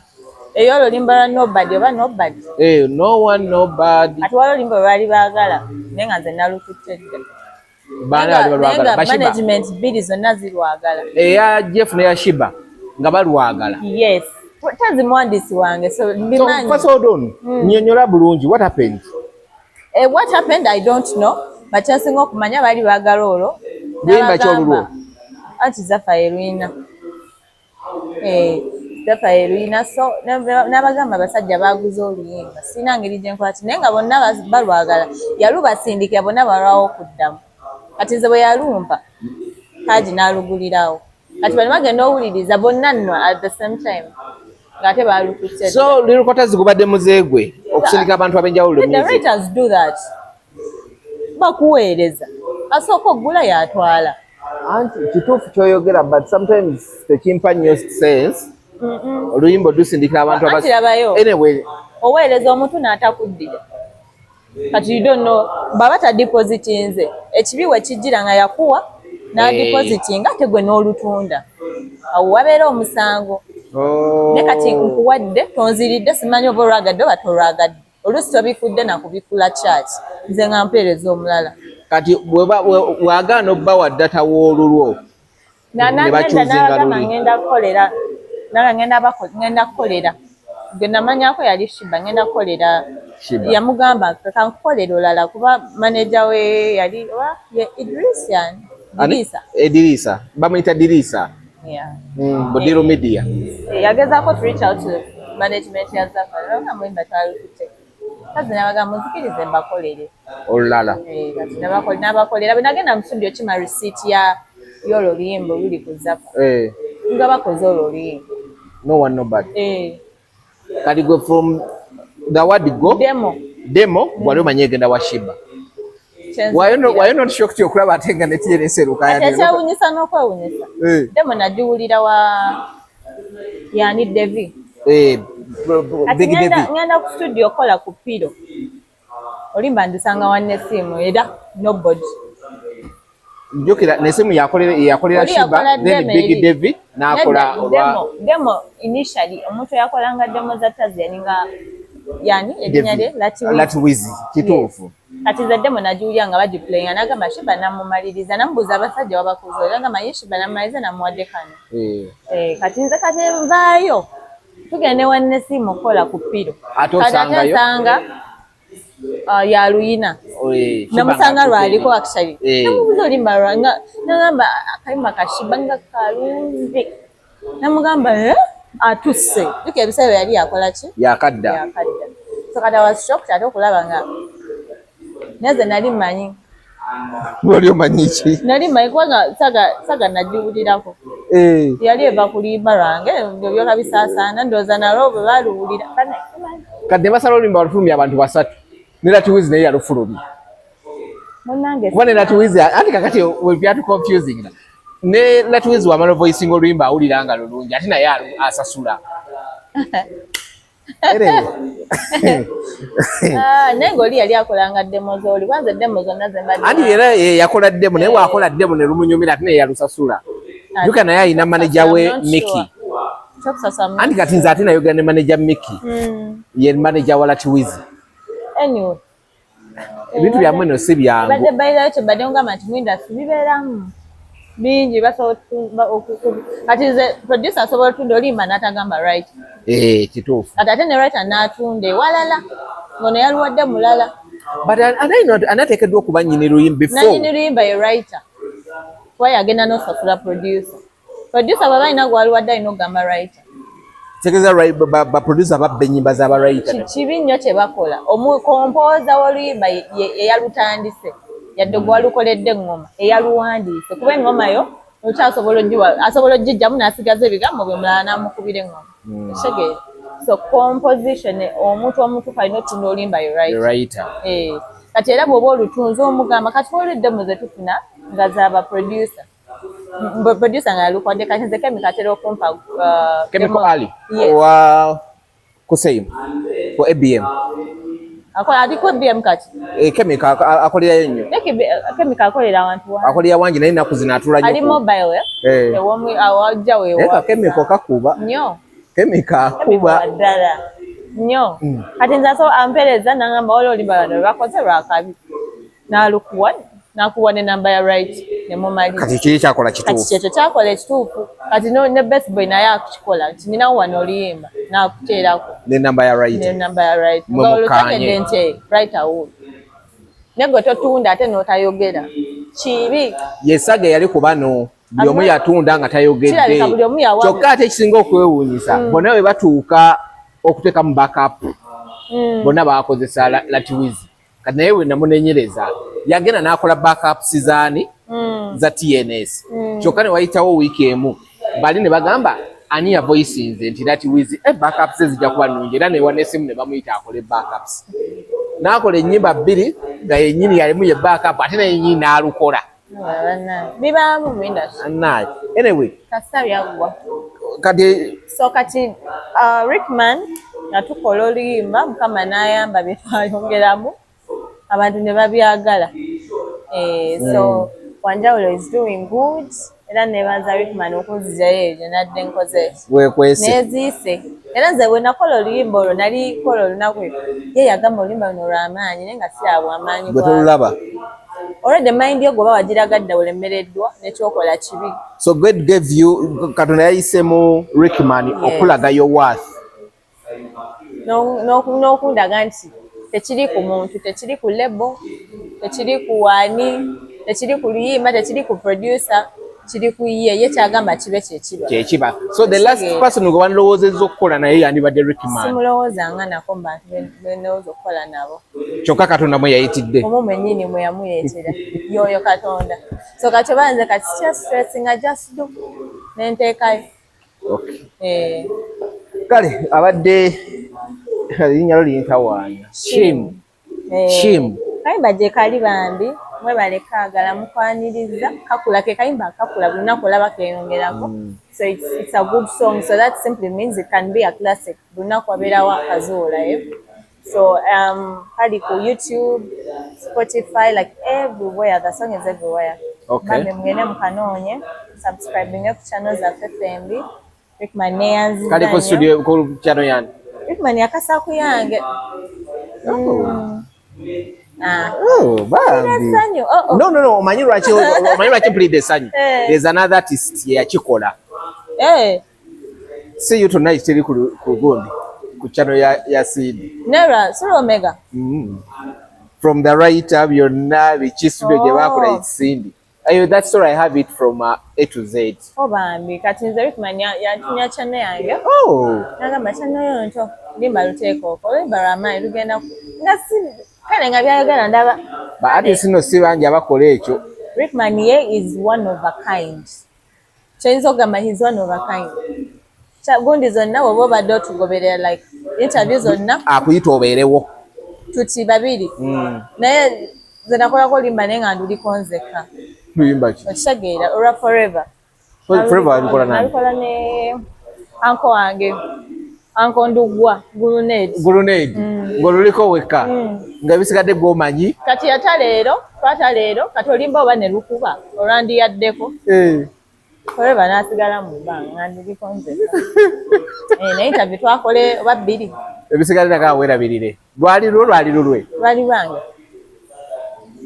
Eyo olulimba lwa Nobody oba Nobody. No one nobody. Ati waliwo olulimba lwali baagala naye nga nze nalututte dda. Baani bali balwagala? Bashiba? Management bidi zonna zirwagala. Eya Jeff ne Shiba nga balwagala? Yes. Tazi muwandiisi wange so mbimanyi. So first hold on. Nnyonnyola bulungi what happened? What happened I don't know, but kyensinga okumanya baali baagala olwo. Luyimba ky'olulwo? Anti Zafa Erwina. Zafa Erwina so n'abagamba abasajja baaguze oluyimba. Sina ngeri gye nkola naye nga bonna balwagala. Yalubasindikira bonna balwawo okuddamu. Kati nze bwe yalumpa Haji n'alugulirawo. Kati bali bagenda owuliriza bonna nno at the same time. Ngate balukutse. So Lyrical Tazi gubadde muzeegwe okusindika abantu ab'enjawulo music. The writers do that. Bakuweereza. Asooka oggula yatwala. Anti kituufu kyoyogera but sometimes tekimpa nnyo sense. Oluyimba dusindikira abantu anyway. Oweereza omuntu n'atakuddira. Kati you don't know baba ta deposit nze. Ekibi we kijjira nga yakuwa na depositinga ate gwe n'olutunda. Awo wabeera omusango. Ne kati nkuwadde tonziridde simanyi oba olwagadde oba tolwagadde. Oluusi tobifudde nakubikula church. Nze nga mpeereza omulala. Kati wagaana obba wa ddata w'olulwo. N'agamba ngenda kukolera. Ngenda kukolera. Gwe namanyako yali Shiba ngenda kukolera. Yamugamba kankukolera olala kuba manager we yali Idrisa. Bamuyita Dirisa. Yeah. Budiro Media. Yagezaako to reach out to management ya Zafa. Ngamwimba twalukute. Kazi n'abagamba muzikirize mbakolere. Olulala. Kati n'abakolera. Bwe nagenda mu studio kima receipt y'olwo luyimba luli ku Zafa. Nga bakoze olwo luyimba. No one nobody. Kati gwe from the word go? Demo wali omanyi egenda wa Shiba. Why you not shocked okulaba ate nga ne TNS eruka? Kyewuunyisa n'okwewuunyisa. Demo nagiwulira wa yani Devi. Big Devi. Ngenda ku studio kola ku Piro. Olimba ndisanga wanne simu era nobody. Njokera nesimu yakolera Shiba then Big Devi n'akola demo initially omuntu yakolanga demo za Tazi yani edinya lye Latiwizi kituufu. Kati za demo nagiwulira nga bagiplayinga n'agamba Shiba namumaliriza namubuuza abasajja wabakuze n'agamba ye Shiba namumaliriza namuwadde kano. Kati nze kati nvaayo tugende wanne simu kola ku Piro. Ate osanga ya Luyina. Namusanga lwaliko actually. Namubuuza olimba lwanga nagamba akayimba kashibanga kalungi. Namugamba atusse. Dika ebiseera yali yakola ki? Yakadda. So kati I was shocked ate okulaba nga neze nali mmanyi. Wali omanyi ki? Nali mmanyi kubanga saga nagiwulirako. Yali eva kulimba lwange ebyo byoka bisaasaana ndowooza nalwo bwe baluwulira. Kati basala oluyimba walufulumya abantu 3 ne Latiwizi naye yalufulumya. Kuba ne Latiwizi anti kakati we byatu confusing. Ne Latiwizi wamala voicing oluyimba awulira nga lulungi ate naye asasula. Nenga oli yali akolanga demo z'oli kwanza demo zonna zembadde. Anti era yakola demo naye wakola demo ne lumunyumira ate naye yalusasula. Yuka naye ayina manager we Mickey. Anti kati nze ate nayogera ne manager Mickey. Ye manager wa Latiwizi. Anyway. Ebintu byammwe no si byangu. Badde bayira ekyo badde ngamba nti mu industry bibeeramu. Bingi basobola kati ze producer asobola otunda olimba n'atagamba right. Kituufu. Kati ate ne writer n'atunda ewalala ngono yaluwadde mulala. But anateekeddwa okuba nnyini luyimba before. Nannyini luyimba ye writer. Kuba yagenda n'osasula producer. Producer bw'aba alina gwaluwadde alina okugamba writer. Tegeeza baproducer babba ennyimba z'aba writer. Kibi nnyo kye bakola. Omukompoza w'oluyimba eyalutandise. Yadde gwalukoledde engoma eyaluwandiise kuba engoma yo asobola ogijjamu n'asigaza ebigambo bwe mulala n'amukubira engoma. Kitegeeza. So composition omuntu omutuufu alina otunda olimba ye writer. Kati era bw'oba olutunzi omugamba kati oludde mu ze tufuna nga zaba producer. Producer nga yalukodde kati nze Chemical atera okumpa Chemical Ali wa Sheem ku ABM. Akola ati ku ABM kati. Chemical akolerayo nnyo. Chemical akolera abantu wangi. Akolera wangi naye ennaku zino atula nnyo. Ali mobile ewomwe awajja weewa. Chemical kakuba. Nnyo. Chemical kuba. Ddala. Nnyo. Kati nze aso ampereza n'angamba waliwo olimba bano bakoze lwakabi. N'alukuwa n'akuwa ne namba ya right ne mumali. Kati kiri kyakola kituufu. Kati kyekyo kyakola ekituufu. Kati ne best boy naye akikola. Kati ninawo wano oluyimba n'akuteerako. Ne namba ya right. Ne namba ya right. Nga olutagedde nti right awuuli. Nego totunda ate n'otayogera. Kibi. Yesaga yali kubano. Buli omu yatunda nga tayogedde. Kyokka ate ekisinga okwewuunyisa. Bonna bwe batuuka okuteeka mu backup. Bonna bakozesa Latiwizi. Kati naye we namunenyereza. Yagenda n'akola backups zaani za TNS. Kyokka ne wayitawo wiiki emu. Bali ne bagamba ani ya voicinze nti Latiwizi backups zijja kuba nnungi era ne wanesimu ne bamuyita akole backups. N'akola ennyimba 2 nga yennyini yalimu ye backup ate naye yennyini n'alukola. Bibaamu mu industry. Anyway. Kasita byaggwa. Kati so kati Rickman yatukola oluyimba Mukama n'ayamba bye twayongeramu abantu ne babyagala. So Wanjawulo is doing good. Era nebaza Rickman okunzijayo ebyo nadde nkoze. Weekwese. Neziise. Era nze bwe nakola oluyimba olwo nali kola olunaku ye yagamba oluyimba luno lw'amaanyi naye nga sirabwa amaanyi bwe tolulaba. Already mind yo goba wagiragadda olemereddwa n'ekyokola kibi. So God gave you Katonda yayisemu Rickman okulaga your worth. N'okundaga nti tekiri ku muntu, tekiri ku label, tekiri ku wani, tekiri ku luyimba, tekiri ku producer, kiri ku ye kyagamba kibe kyekiba. So the last person gwe wanlowoozezza okukola naye yandibadde Rickman. Simulowoozanga nako bantu benowooza okukola nabo. Kyokka Katonda mwe yayitidde. Omwo mwennyini mwe yamuleetera yoyo Katonda. So kati banze kati s3xx just do nenteekayo. Okay. Kale abadde linnya liyitawaanya. Sheem. Kayimba gye kali Bambi. Mwe balekaagala mukwaniriza kakula ke kayimba kakula buli lunaku olaba keeyongerako. So it's a good song, so that simply means it can be a classic. Buli lunaku abeerawo akazuulayo. So kali ku YouTube, Spotify, like everywhere. The song is everywhere. Okay. Bambi mugende mukanoonye, subscribing ku channel zaffe fembi. Rickman neyanzizza. Kali ku studio ku channel yange. Rickman yakasa ku yange. Bambi. No. Omanyi lwaki mpulidde essanyu. There's another artist yakikola. See you tonight teri ku gundi. ku channel ya Seed. Never, so Omega. From the writer byonna biki studio gye bakola Seed. That story I have it from A to Z. Oh Bambi, kati nze Rickman yatumya channel yange. Nagamba channel yo nto limba luteeko ko limba lwamaanyi lugenda nga si kale nga byayagala ndaba. But ate sino si bangi abakola ekyo. Rickman is one of a kind. Kyayinza okugamba he's one of a kind. Gundi zonna bw'oba obadde otugoberera like interview zonna akuyita obeerewo tuti babiri naye nze nakolako limba naye nga nduliko nzekka. Luyimba ki? Okitegeera olwa forever. Forever alikola nani? Alikola ne anko wange anko ndugwa Gulunedi ng'oluliko wekka nga bisigadde gw'omanyi kati twata leero kati olimba oba ne lukuba olwandiyaddeko forever n'asigala mu bbanga nga ndiriko nzekka. Naye interview twakole oba bbiri ebisigadde naga weerabirire lwali lulwe lwali lwange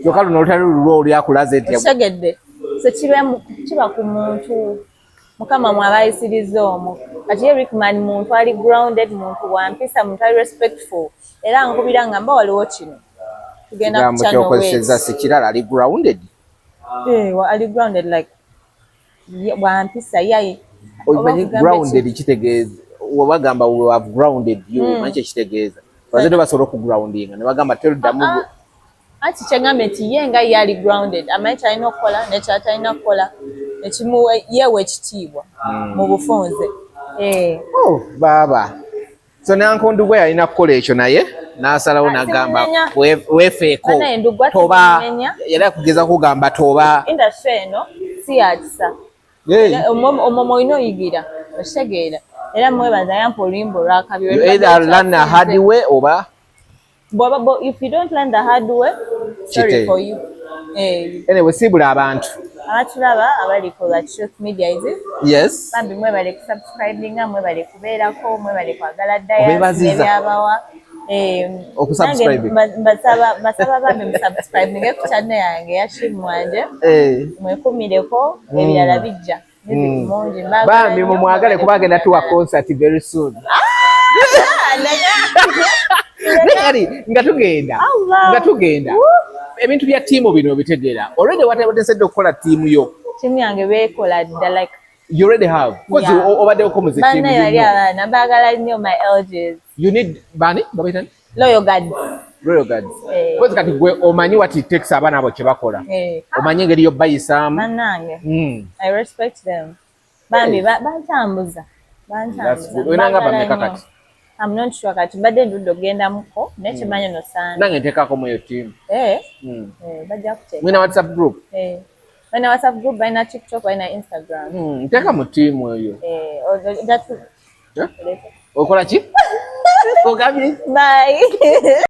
kyokka luno olutali lulwo oli akulaze nti segedde kiba ku muntu mukama mwabayisiriza omwo kati ye Rickman muntu ali grounded muntu wampisa muntu ali respectful era nkubira ngamba waliwo kino tugenda kukyanokozeseza sekirala ali grounded ali grounded like wampisa yayi grounded kitegeeza wabagamba we have grounded you manche kitegeeza bazete basobola okugroundinga ne bagamba terudamu ati kyengamba nti ye nga yali grounded amanyi kyalina okukola nekyatalina kukola ekimu yewe ekitiibwa mu bufunze. Baba so nankondo gwe yalina kukola ekyo naye n'asalawo n'agamba weefeeko toba yali akugeza kugamba toba industry eno si yakisa omwo olina oyigira okitegeera era mwebaza yampa oluyimba olwakabyo either learn the hard way oba if you don't learn the hard way sorry for you. Anyway siibula abantu abatulaba abali ku truth media yes Bambi mwebale kusubscribinga mwebale kubeerako mwebale kwagala ddaya ebyabawa mbasaba Bambi musubscribinge ku channel yange ya Sheem wanje mwekumireko ebirala bijja mungi Bambi mumwagale kuba agenda tuwa concert very soon nga tugenda ebintu bya tiimu bino bitegeera already watesedde okukola tiimu yo tiimu yange beekola dda like you already have because obaddeko mu bana yali abaana baagala nnyo my LGs you need bani babaitani loyal guards because kati gwe omanyi what it takes abaana abo kye bakola omanyi engeri yo bayisaamu bannange I respect them Bambi bantambuza wenanga bameka kati I'm not sure kati badde ndudde ogendamuko naye kimanyi no sana nange nteekako mu eyo tiimu bajja kuteeka mwina WhatsApp group balina WhatsApp group balina TikTok balina Instagram nteeka mu tiimu eyo okola ki ogambye bye